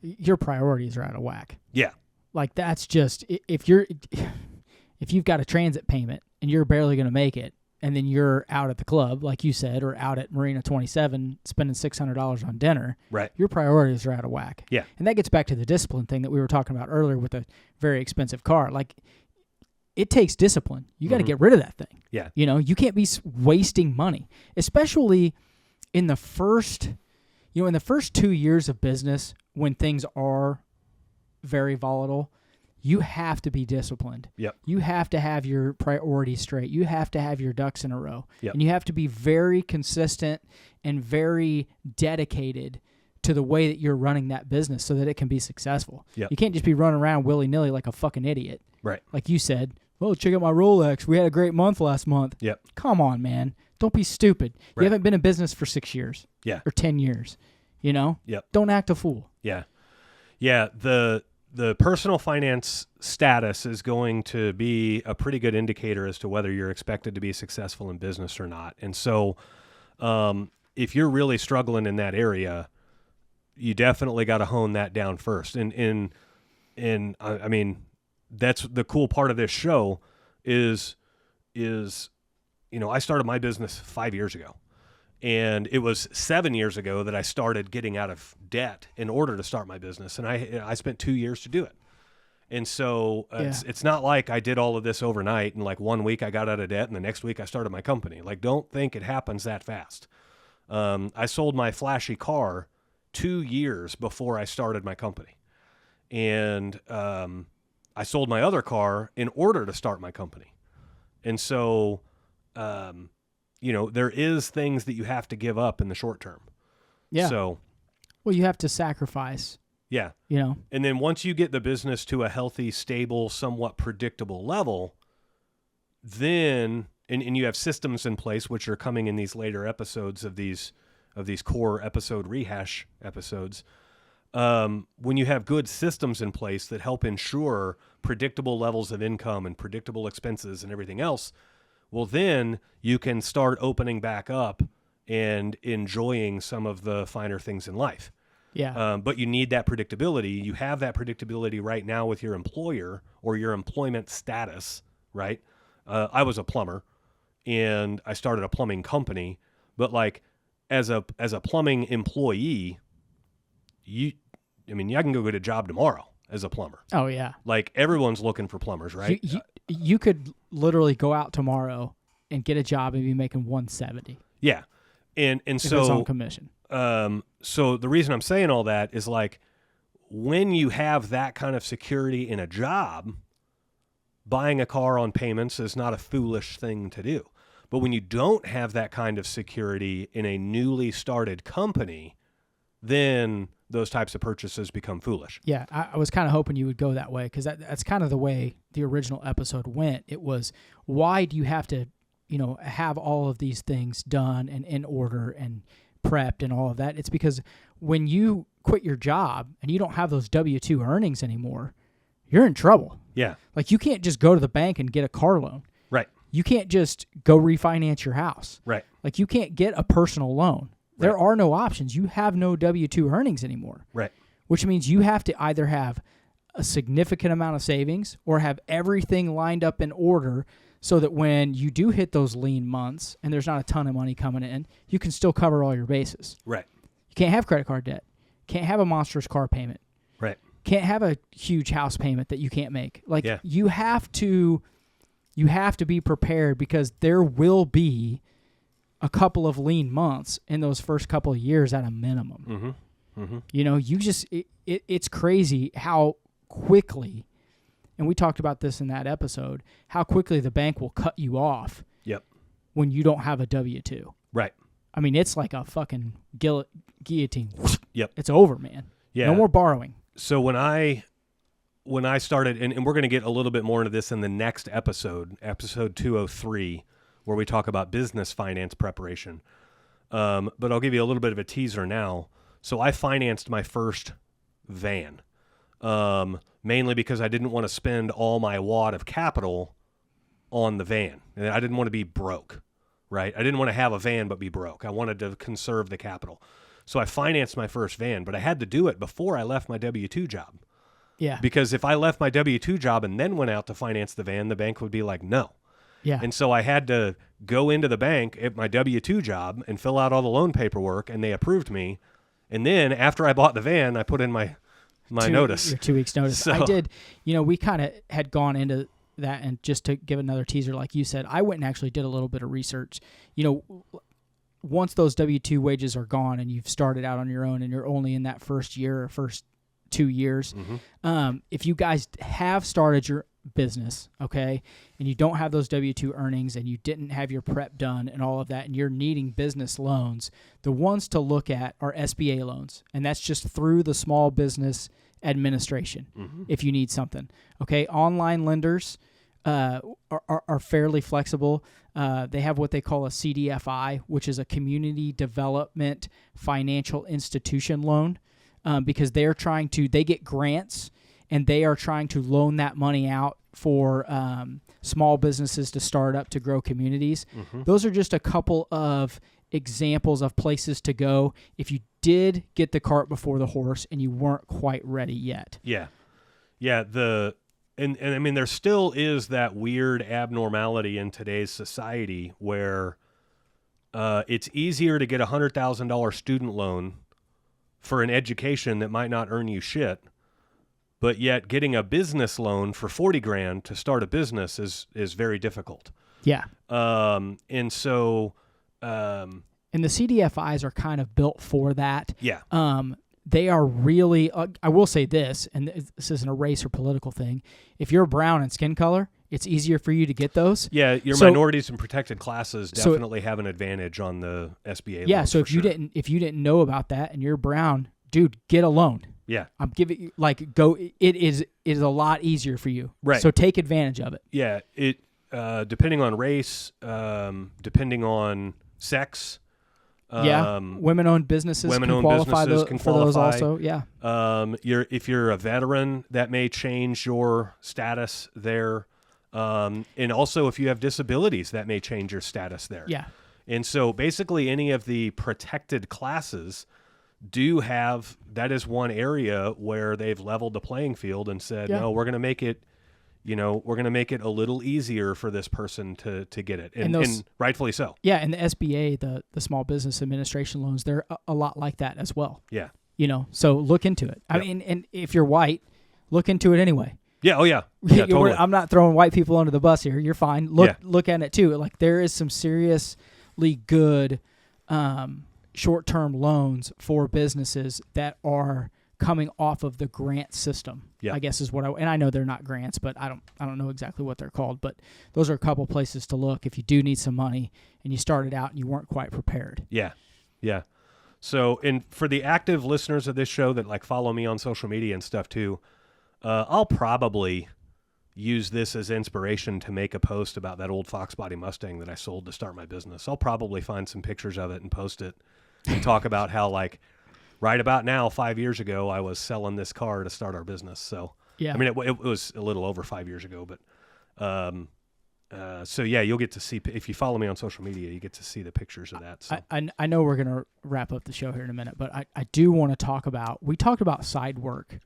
your priorities are out of whack. Yeah. Like that's just, if you've got a transit payment and you're barely going to make it, and then you're out at the club, like you said, or out at Marina 27 spending $600 on dinner, right? Your priorities are out of whack. Yeah. And that gets back to the discipline thing that we were talking about earlier with a very expensive car. Like, it takes discipline. You got to get rid of that thing. Yeah. You can't be wasting money, especially in the first 2 years of business when things are very volatile. You have to be disciplined. Yep. You have to have your priorities straight. You have to have your ducks in a row. Yep. And you have to be very consistent and very dedicated to the way that you're running that business so that it can be successful. Yep. You can't just be running around willy-nilly like a fucking idiot. Right. Like you said, well, check out my Rolex. We had a great month last month. Yep. Come on, man. Don't be stupid. Right. You haven't been in business for 6 years. Yeah. Or 10 years. Yep. Don't act a fool. Yeah. Yeah. The personal finance status is going to be a pretty good indicator as to whether you're expected to be successful in business or not. And so if you're really struggling in that area, you definitely got to hone that down first. And I mean, that's the cool part of this show is I started my business 5 years ago. And it was 7 years ago that I started getting out of debt in order to start my business. And I spent 2 years to do it. And so it's not like I did all of this overnight and like 1 week I got out of debt and the next week I started my company. Like, don't think it happens that fast. I sold my flashy car 2 years before I started my company. And I sold my other car in order to start my company. And so there is things that you have to give up in the short term. Yeah. So, well, you have to sacrifice. Yeah. And then once you get the business to a healthy, stable, somewhat predictable level, then, and you have systems in place, which are coming in these later episodes of these core episode rehash episodes. When you have good systems in place that help ensure predictable levels of income and predictable expenses and everything else, well, then you can start opening back up and enjoying some of the finer things in life. Yeah. But you need that predictability. You have that predictability right now with your employer or your employment status, right? I was a plumber and I started a plumbing company, but like as a plumbing employee, I can go get a job tomorrow as a plumber. Oh yeah. Like everyone's looking for plumbers, right? You could literally go out tomorrow and get a job and be making $170. Yeah. And so it's on commission. So the reason I'm saying all that is like when you have that kind of security in a job, buying a car on payments is not a foolish thing to do. But when you don't have that kind of security in a newly started company, then those types of purchases become foolish. Yeah, I was kind of hoping you would go that way because that's kind of the way the original episode went. It was, why do you have to, have all of these things done and in order and prepped and all of that? It's because when you quit your job and you don't have those W-2 earnings anymore, you're in trouble. Yeah. Like you can't just go to the bank and get a car loan. Right. You can't just go refinance your house. Right. Like you can't get a personal loan. There are no options. You have no W-2 earnings anymore. Right. Which means you have to either have a significant amount of savings or have everything lined up in order so that when you do hit those lean months and there's not a ton of money coming in, you can still cover all your bases. Right. You can't have credit card debt. Can't have a monstrous car payment. Right. Can't have a huge house payment that you can't make. Like Yeah. you have to be prepared because there will be a couple of lean months in those first couple of years at a minimum. Mm-hmm. Mm-hmm. You know, it's crazy how quickly, and we talked about this in that episode, how quickly the bank will cut you off. Yep. When you don't have a W-2. Right. I mean, it's like a fucking guillotine. Yep. It's over, man. Yeah. No more borrowing. So when I started, and we're going to get a little bit more into this in the next episode 203, where we talk about business finance preparation. But I'll give you a little bit of a teaser now. So I financed my first van, mainly because I didn't want to spend all my wad of capital on the van. And I didn't want to be broke, right? I didn't want to have a van but be broke. I wanted to conserve the capital. So I financed my first van, but I had to do it before I left my W-2 job. Yeah. Because if I left my W-2 job and then went out to finance the van, the bank would be like, no. Yeah. And so I had to go into the bank at my W-2 job and fill out all the loan paperwork, and they approved me. And then after I bought the van, I put in my notice. Your 2 weeks notice. So, I did, we kind of had gone into that, and just to give another teaser, like you said, I went and actually did a little bit of research. Once those W-2 wages are gone and you've started out on your own and you're only in that first year or first 2 years, if you guys have started your business, okay, and you don't have those W-2 earnings and you didn't have your prep done and all of that, and you're needing business loans, the ones to look at are SBA loans, and that's just through the Small Business Administration if you need something. Okay, online lenders are fairly flexible. They have what they call a CDFI, which is a Community Development Financial Institution loan, because they get grants and they are trying to loan that money out for small businesses to start up to grow communities. Those are just a couple of examples of places to go if you did get the cart before the horse and you weren't quite ready yet. Yeah. And I mean, there still is that weird abnormality in today's society where it's easier to get a $100,000 student loan for an education that might not earn you shit, but yet getting a business loan for $40,000 to start a business is very difficult. Yeah. And so, and the CDFIs are kind of built for that. Yeah. They are really, I will say this, and this isn't a race or political thing. If you're brown in skin color, it's easier for you to get those. Yeah, your minorities and protected classes definitely have an advantage on the SBA loans. Yeah, so if you didn't know about that and you're brown, dude, get a loan. Yeah. I'm giving you, it is a lot easier for you. Right. So take advantage of it. Yeah, it depending on race, depending on sex. Women-owned businesses can qualify for those also. Yeah. If you're a veteran, that may change your status there. And also if you have disabilities, that may change your status there. Yeah. And so basically any of the protected classes do have, that is one area where they've leveled the playing field and said, no, we're going to make it, a little easier for this person to get it. And rightfully so. Yeah. And the SBA, the Small Business Administration loans, they're a lot like that as well. Yeah. So look into it. I mean, and if you're white, look into it anyway. Yeah. Oh yeah. Yeah, totally. I'm not throwing white people under the bus here. You're fine. Look at it too. Like there is some seriously good, short-term loans for businesses that are coming off of the grant system. I guess is what and I know they're not grants, but I don't know exactly what they're called, but those are a couple places to look if you do need some money and you started out and you weren't quite prepared. Yeah. Yeah. So, and for the active listeners of this show that follow me on social media and stuff too, I'll probably use this as inspiration to make a post about that old Fox Body Mustang that I sold to start my business. I'll probably find some pictures of it and post it and talk about how right about now, 5 years ago, I was selling this car to start our business. So, I mean, it was a little over 5 years ago, but, so yeah, you'll get to see, if you follow me on social media, you get to see the pictures of that. So. I know we're going to wrap up the show here in a minute, but I do want to we talked about side work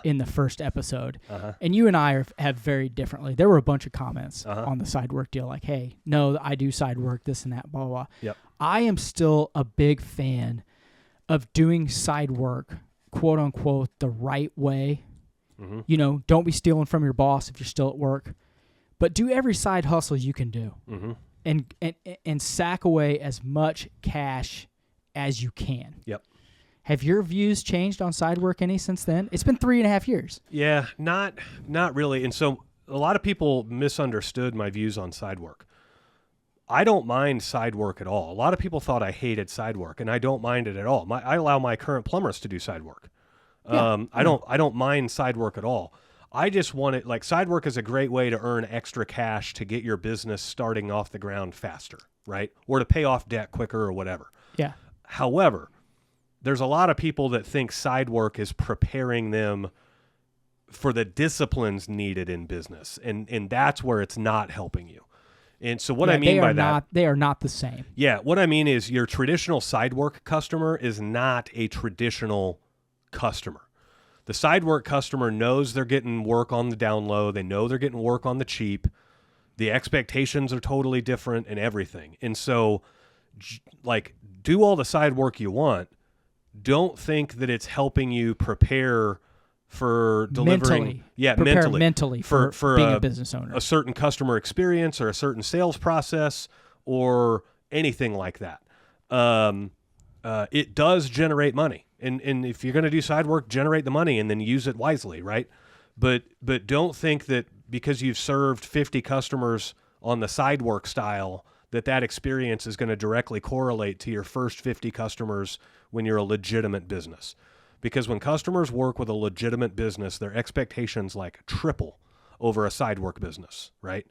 in the first episode. And you and I have varied differently. There were a bunch of comments on the side work deal like, hey, no, I do side work, this and that, blah, blah. Yep. I am still a big fan of doing side work, quote unquote, the right way. You know, don't be stealing from your boss if you're still at work, but do every side hustle you can do and sack away as much cash as you can. Yep. Have your views changed on side work any since then? It's been 3.5 years. Yeah, not really. And so a lot of people misunderstood my views on side work. I don't mind side work at all. A lot of people thought I hated side work, and I don't mind it at all. I allow my current plumbers to do side work. I don't mind side work at all. I just want it, like, side work is a great way to earn extra cash to get your business starting off the ground faster, right? Or to pay off debt quicker or whatever. Yeah. However, there's a lot of people that think side work is preparing them for the disciplines needed in business, and that's where it's not helping you. And so what I mean by that, they are not the same. Yeah, what I mean is your traditional side work customer is not a traditional customer. The side work customer knows they're getting work on the down low. They know they're getting work on the cheap. The expectations are totally different and everything. And so, like, do all the side work you want. Don't think that it's helping you prepare for delivering mentally for being a business owner, a certain customer experience or a certain sales process or anything like that. It does generate money, and if you're going to do side work, generate the money and then use it wisely, right? But don't think that because you've served 50 customers on the side work style that experience is going to directly correlate to your first 50 customers when you're a legitimate business. Because when customers work with a legitimate business, their expectations like triple over a side work business, right?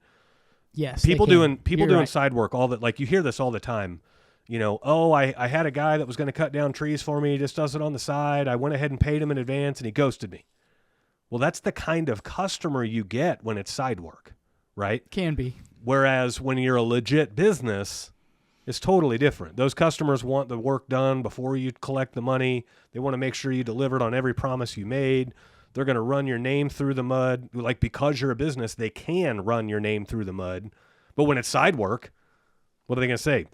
Yes. People doing right. side work, all that, like, you hear this all the time. You know, oh, I had a guy that was going to cut down trees for me. He just does it on the side. I went ahead and paid him in advance and he ghosted me. Well, that's the kind of customer you get when it's side work, right? Can be. Whereas when you're a legit business, it's totally different. Those customers want the work done before you collect the money. They want to make sure you delivered on every promise you made. They're going to run your name through the mud. Like, because you're a business, they can run your name through the mud. But when it's side work, what are they going to say?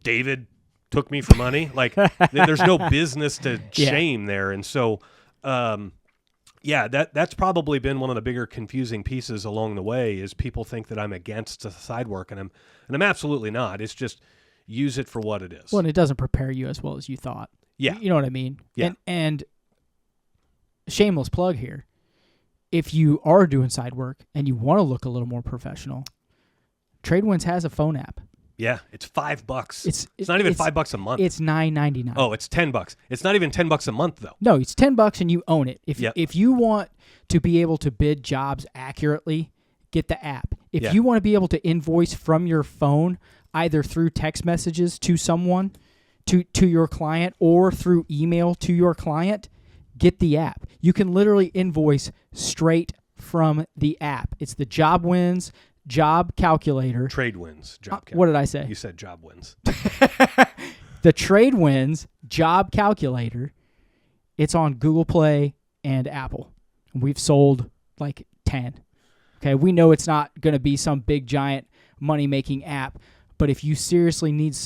David took me for money. Like, there's no business to shame there. And so, that's probably been one of the bigger confusing pieces along the way is people think that I'm against the side work, and I'm absolutely not. It's just use it for what it is. Well, and it doesn't prepare you as well as you thought. Yeah. You know what I mean? Yeah. And shameless plug here. If you are doing side work and you want to look a little more professional, TradeWinds has a phone app. Yeah, it's $5. It's not even $5 a month. It's $9.99. Oh, it's $10. It's not even $10 a month though. No, it's $10 and you own it. If you want to be able to bid jobs accurately, get the app. If you want to be able to invoice from your phone, either through text messages to someone, to your client, or through email to your client, get the app. You can literally invoice straight from the app. It's the JobWins job calculator. TradeWinds job calculator. What did I say? You said JobWins. The TradeWinds job calculator. It's on Google Play and Apple. We've sold like 10. Okay, we know it's not going to be some big giant money-making app, but if you seriously need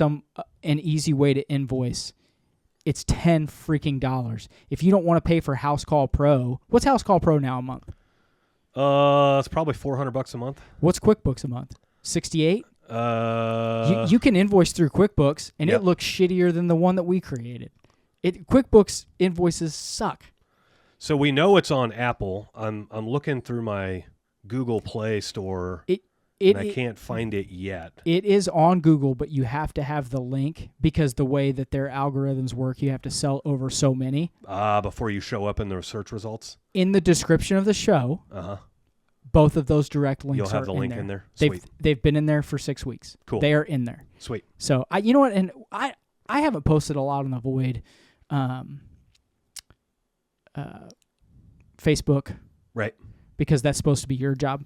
an easy way to invoice, it's $10 freaking dollars. If you don't want to pay for House Call Pro, what's House Call Pro now a month? It's probably $400 a month. What's QuickBooks a month? 68? You can invoice through QuickBooks, and it looks shittier than the one that we created. QuickBooks invoices suck. So we know it's on Apple. I'm looking through my Google Play Store, and I can't find it yet. It is on Google, but you have to have the link because the way that their algorithms work, you have to sell over so many. Before you show up in the search results? In the description of the show, both of those direct links You'll have the link in in there? Sweet. They've been in there for 6 weeks. Cool. They are in there. Sweet. So, you know what? And I haven't posted a lot on the Void Facebook. Right. Because that's supposed to be your job.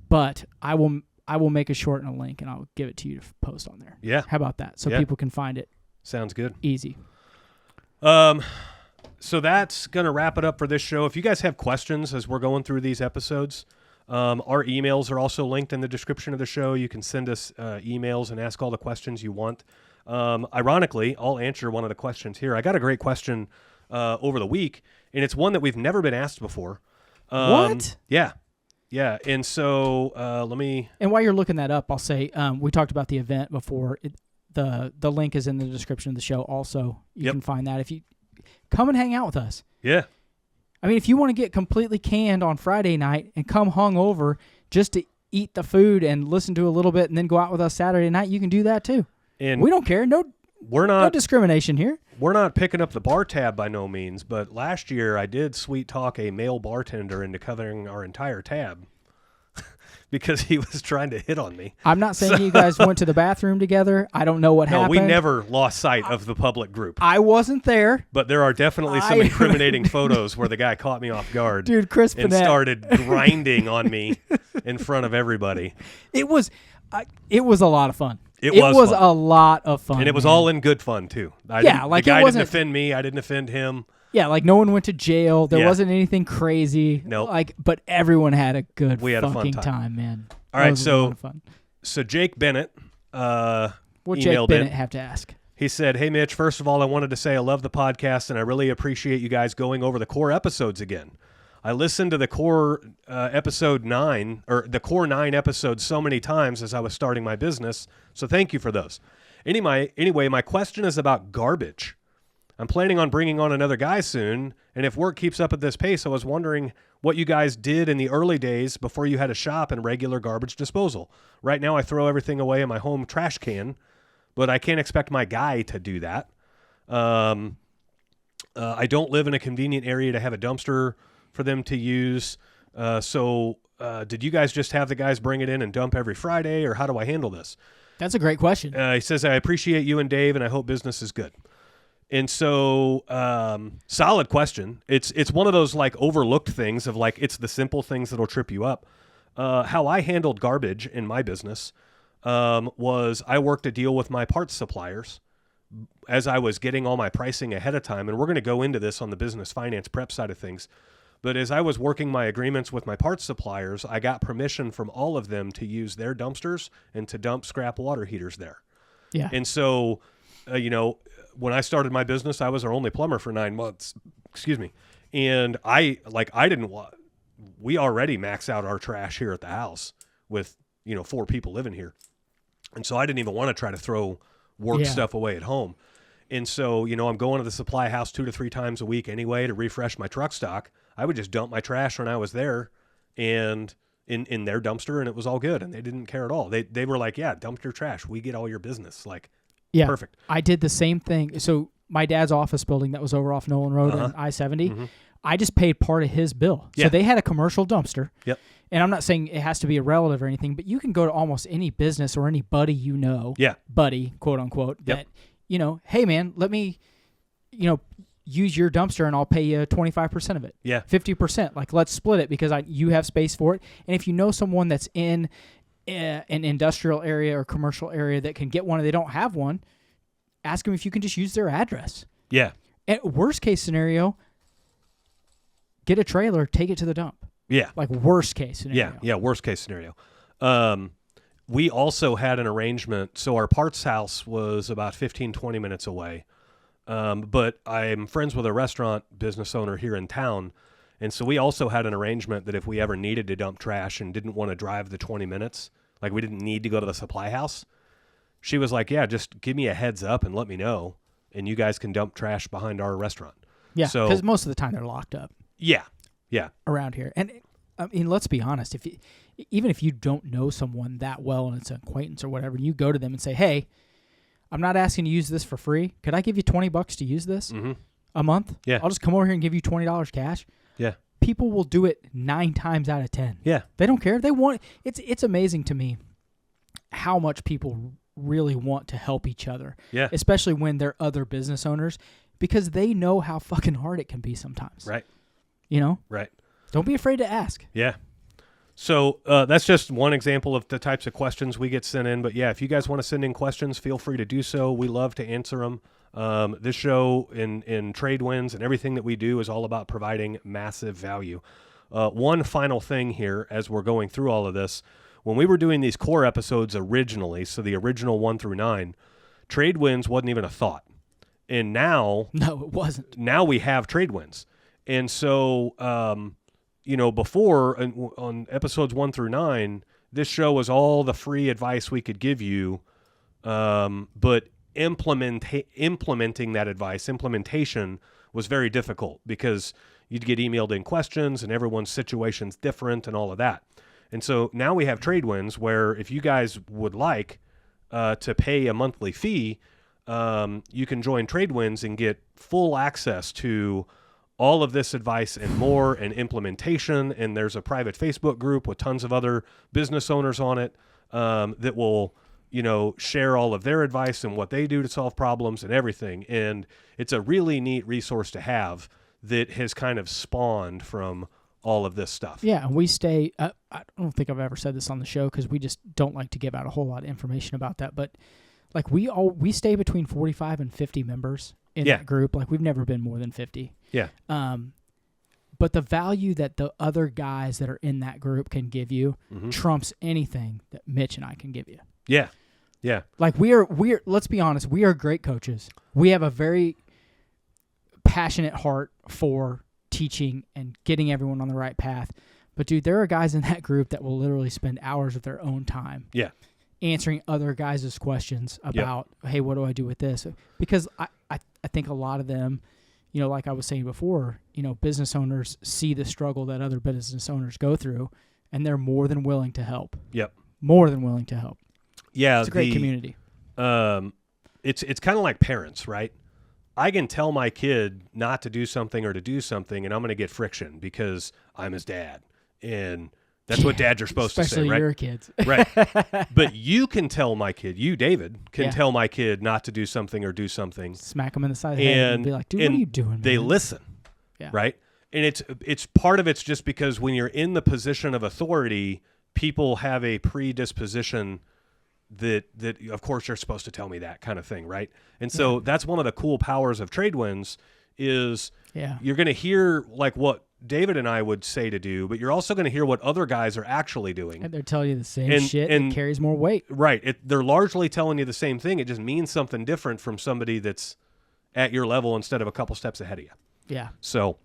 But I will make a short and a link, and I'll give it to you to post on there. Yeah. How about that? So people can find it. Sounds good. Easy. So that's going to wrap it up for this show. If you guys have questions as we're going through these episodes, our emails are also linked in the description of the show. You can send us emails and ask all the questions you want. Ironically, I'll answer one of the questions here. I got a great question over the week, and it's one that we've never been asked before. What? Yeah. Yeah. And so let me... And while you're looking that up, I'll say we talked about the event before. The link is in the description of the show also. You can find that if you... Come and hang out with us. Yeah. I mean, if you want to get completely canned on Friday night and come hungover just to eat the food and listen to a little bit and then go out with us Saturday night, you can do that too. And we don't care. No discrimination here. We're not picking up the bar tab by no means, but last year I did sweet talk a male bartender into covering our entire tab because he was trying to hit on me. I'm not saying you guys went to the bathroom together. I don't know what happened. No, we never lost sight of the public group. I wasn't there. But there are definitely some incriminating photos where the guy caught me off guard. Dude, Chris and Panette started grinding on me in front of everybody. It was a lot of fun. It was a lot of fun. And it was all in good fun, too. The guy didn't offend me. I didn't offend him. Yeah, like no one went to jail. There wasn't anything crazy. Nope. But everyone had a good we had fucking a fun time, man. All right, so Jake Bennett what emailed Jake Bennett it. have to ask? He said, "Hey, Mitch, first of all, I wanted to say I love the podcast, and I really appreciate you guys going over the core episodes again. I listened to the core episode 9, or the core 9 episodes so many times as I was starting my business, so thank you for those. Anyway, my question is about garbage. I'm planning on bringing on another guy soon, and if work keeps up at this pace, I was wondering what you guys did in the early days before you had a shop and regular garbage disposal. Right now, I throw everything away in my home trash can, but I can't expect my guy to do that. I don't live in a convenient area to have a dumpster for them to use. So did you guys just have the guys bring it in and dump every Friday, or how do I handle this?" That's a great question. He says, "I appreciate you and Dave, and I hope business is good." And so, solid question. It's one of those like overlooked things of like, it's the simple things that'll trip you up. How I handled garbage in my business was I worked a deal with my parts suppliers as I was getting all my pricing ahead of time. And we're going to go into this on the business finance prep side of things. But as I was working my agreements with my parts suppliers, I got permission from all of them to use their dumpsters and to dump scrap water heaters there. Yeah. And so, when I started my business, I was our only plumber for 9 months. Excuse me. And we already max out our trash here at the house with, 4 people living here. And so I didn't even want to try to throw work stuff away at home. And so, I'm going to the supply house 2 to 3 times a week anyway to refresh my truck stock. I would just dump my trash when I was there and in their dumpster, and it was all good. And they didn't care at all. They were like, yeah, dump your trash. We get all your business. Like, yeah, perfect. I did the same thing. So my dad's office building that was over off Nolan Road on I-70, I just paid part of his bill. So they had a commercial dumpster. Yep. And I'm not saying it has to be a relative or anything, but you can go to almost any business or any buddy buddy, quote unquote, that, hey, man, let me, use your dumpster and I'll pay you 25% of it. Yeah. 50%. Like, let's split it because you have space for it. And if you know someone that's in an industrial area or commercial area that can get one and they don't have one, ask them if you can just use their address. Yeah. And worst case scenario, get a trailer, take it to the dump. Yeah. Like worst case scenario. Yeah, worst case scenario. We also had an arrangement. So our parts house was about 15, 20 minutes away. But I'm friends with a restaurant business owner here in town. And so we also had an arrangement that if we ever needed to dump trash and didn't want to drive the 20 minutes, like we didn't need to go to the supply house, she was like, yeah, just give me a heads up and let me know, and you guys can dump trash behind our restaurant. Yeah, because most of the time they're locked up. Yeah. Around here. And, I mean, let's be honest. Even if you don't know someone that well and it's an acquaintance or whatever, and you go to them and say, hey, I'm not asking you to use this for free. Could I give you $20 to use this a month? Yeah. I'll just come over here and give you $20 cash. Yeah. People will do it 9 times out of 10. Yeah. They don't care. They want it's amazing to me how much people really want to help each other. Yeah. Especially when they're other business owners, because they know how fucking hard it can be sometimes. Right. You know? Right. Don't be afraid to ask. Yeah. So that's just one example of the types of questions we get sent in. But yeah, if you guys want to send in questions, feel free to do so. We love to answer them. This show in Trade Winds and everything that we do is all about providing massive value. One final thing here as we're going through all of this. When we were doing these core episodes originally, so the original 1 through 9, Trade Winds wasn't even a thought. And now... No, it wasn't. Now we have Trade Winds. And so... before on episodes 1 through 9, this show was all the free advice we could give you, but implementing that advice, implementation was very difficult because you'd get emailed in questions and everyone's situation's different and all of that. And so now we have Trade Winds where if you guys would like to pay a monthly fee, you can join Trade Winds and get full access to all of this advice and more and implementation. And there's a private Facebook group with tons of other business owners on it that will, share all of their advice and what they do to solve problems and everything. And it's a really neat resource to have that has kind of spawned from all of this stuff. Yeah, and we stay, I don't think I've ever said this on the show because we just don't like to give out a whole lot of information about that. But like we stay between 45 and 50 members in that group. Like we've never been more than 50. Yeah. But the value that the other guys that are in that group can give you trumps anything that Mitch and I can give you. Yeah. Yeah. Like we're let's be honest, we are great coaches. We have a very passionate heart for teaching and getting everyone on the right path. But dude, there are guys in that group that will literally spend hours of their own time answering other guys' questions about, hey, what do I do with this? Because I think a lot of them, like I was saying before, business owners see the struggle that other business owners go through, and they're more than willing to help. Yep. More than willing to help. Yeah. It's a great community. It's kind of like parents, right? I can tell my kid not to do something or to do something, and I'm going to get friction because I'm his dad. And that's what dads are supposed to say, right? Especially your kids. Right. But you can tell my kid, you, David, can tell my kid not to do something or do something. Smack them in the side of the head and be like, dude, what are you doing, They man? listen, right? And it's part of it's just because when you're in the position of authority, people have a predisposition that of course you're supposed to tell me that kind of thing, right? And so that's one of the cool powers of Trade Winds is you're going to hear like what David and I would say to do, but you're also going to hear what other guys are actually doing. And they're telling you the same shit and it carries more weight. Right. They're largely telling you the same thing. It just means something different from somebody that's at your level instead of a couple steps ahead of you. Yeah. So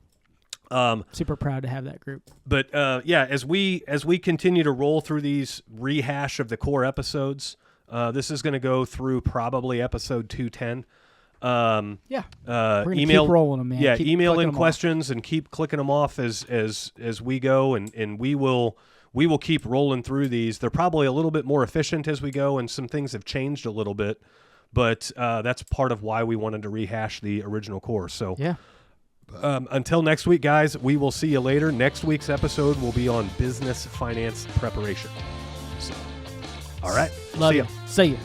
super proud to have that group. But as we continue to roll through these rehash of the core episodes, this is going to go through probably episode 210. We're gonna email keep rolling them, man. Yeah, keep email in them questions and keep clicking them off as we go, and we will keep rolling through these. They're probably a little bit more efficient as we go, and some things have changed a little bit, but that's part of why we wanted to rehash the original core. So until next week, guys, we will see you later. Next week's episode will be on business finance preparation. So, all right. Love you. See you.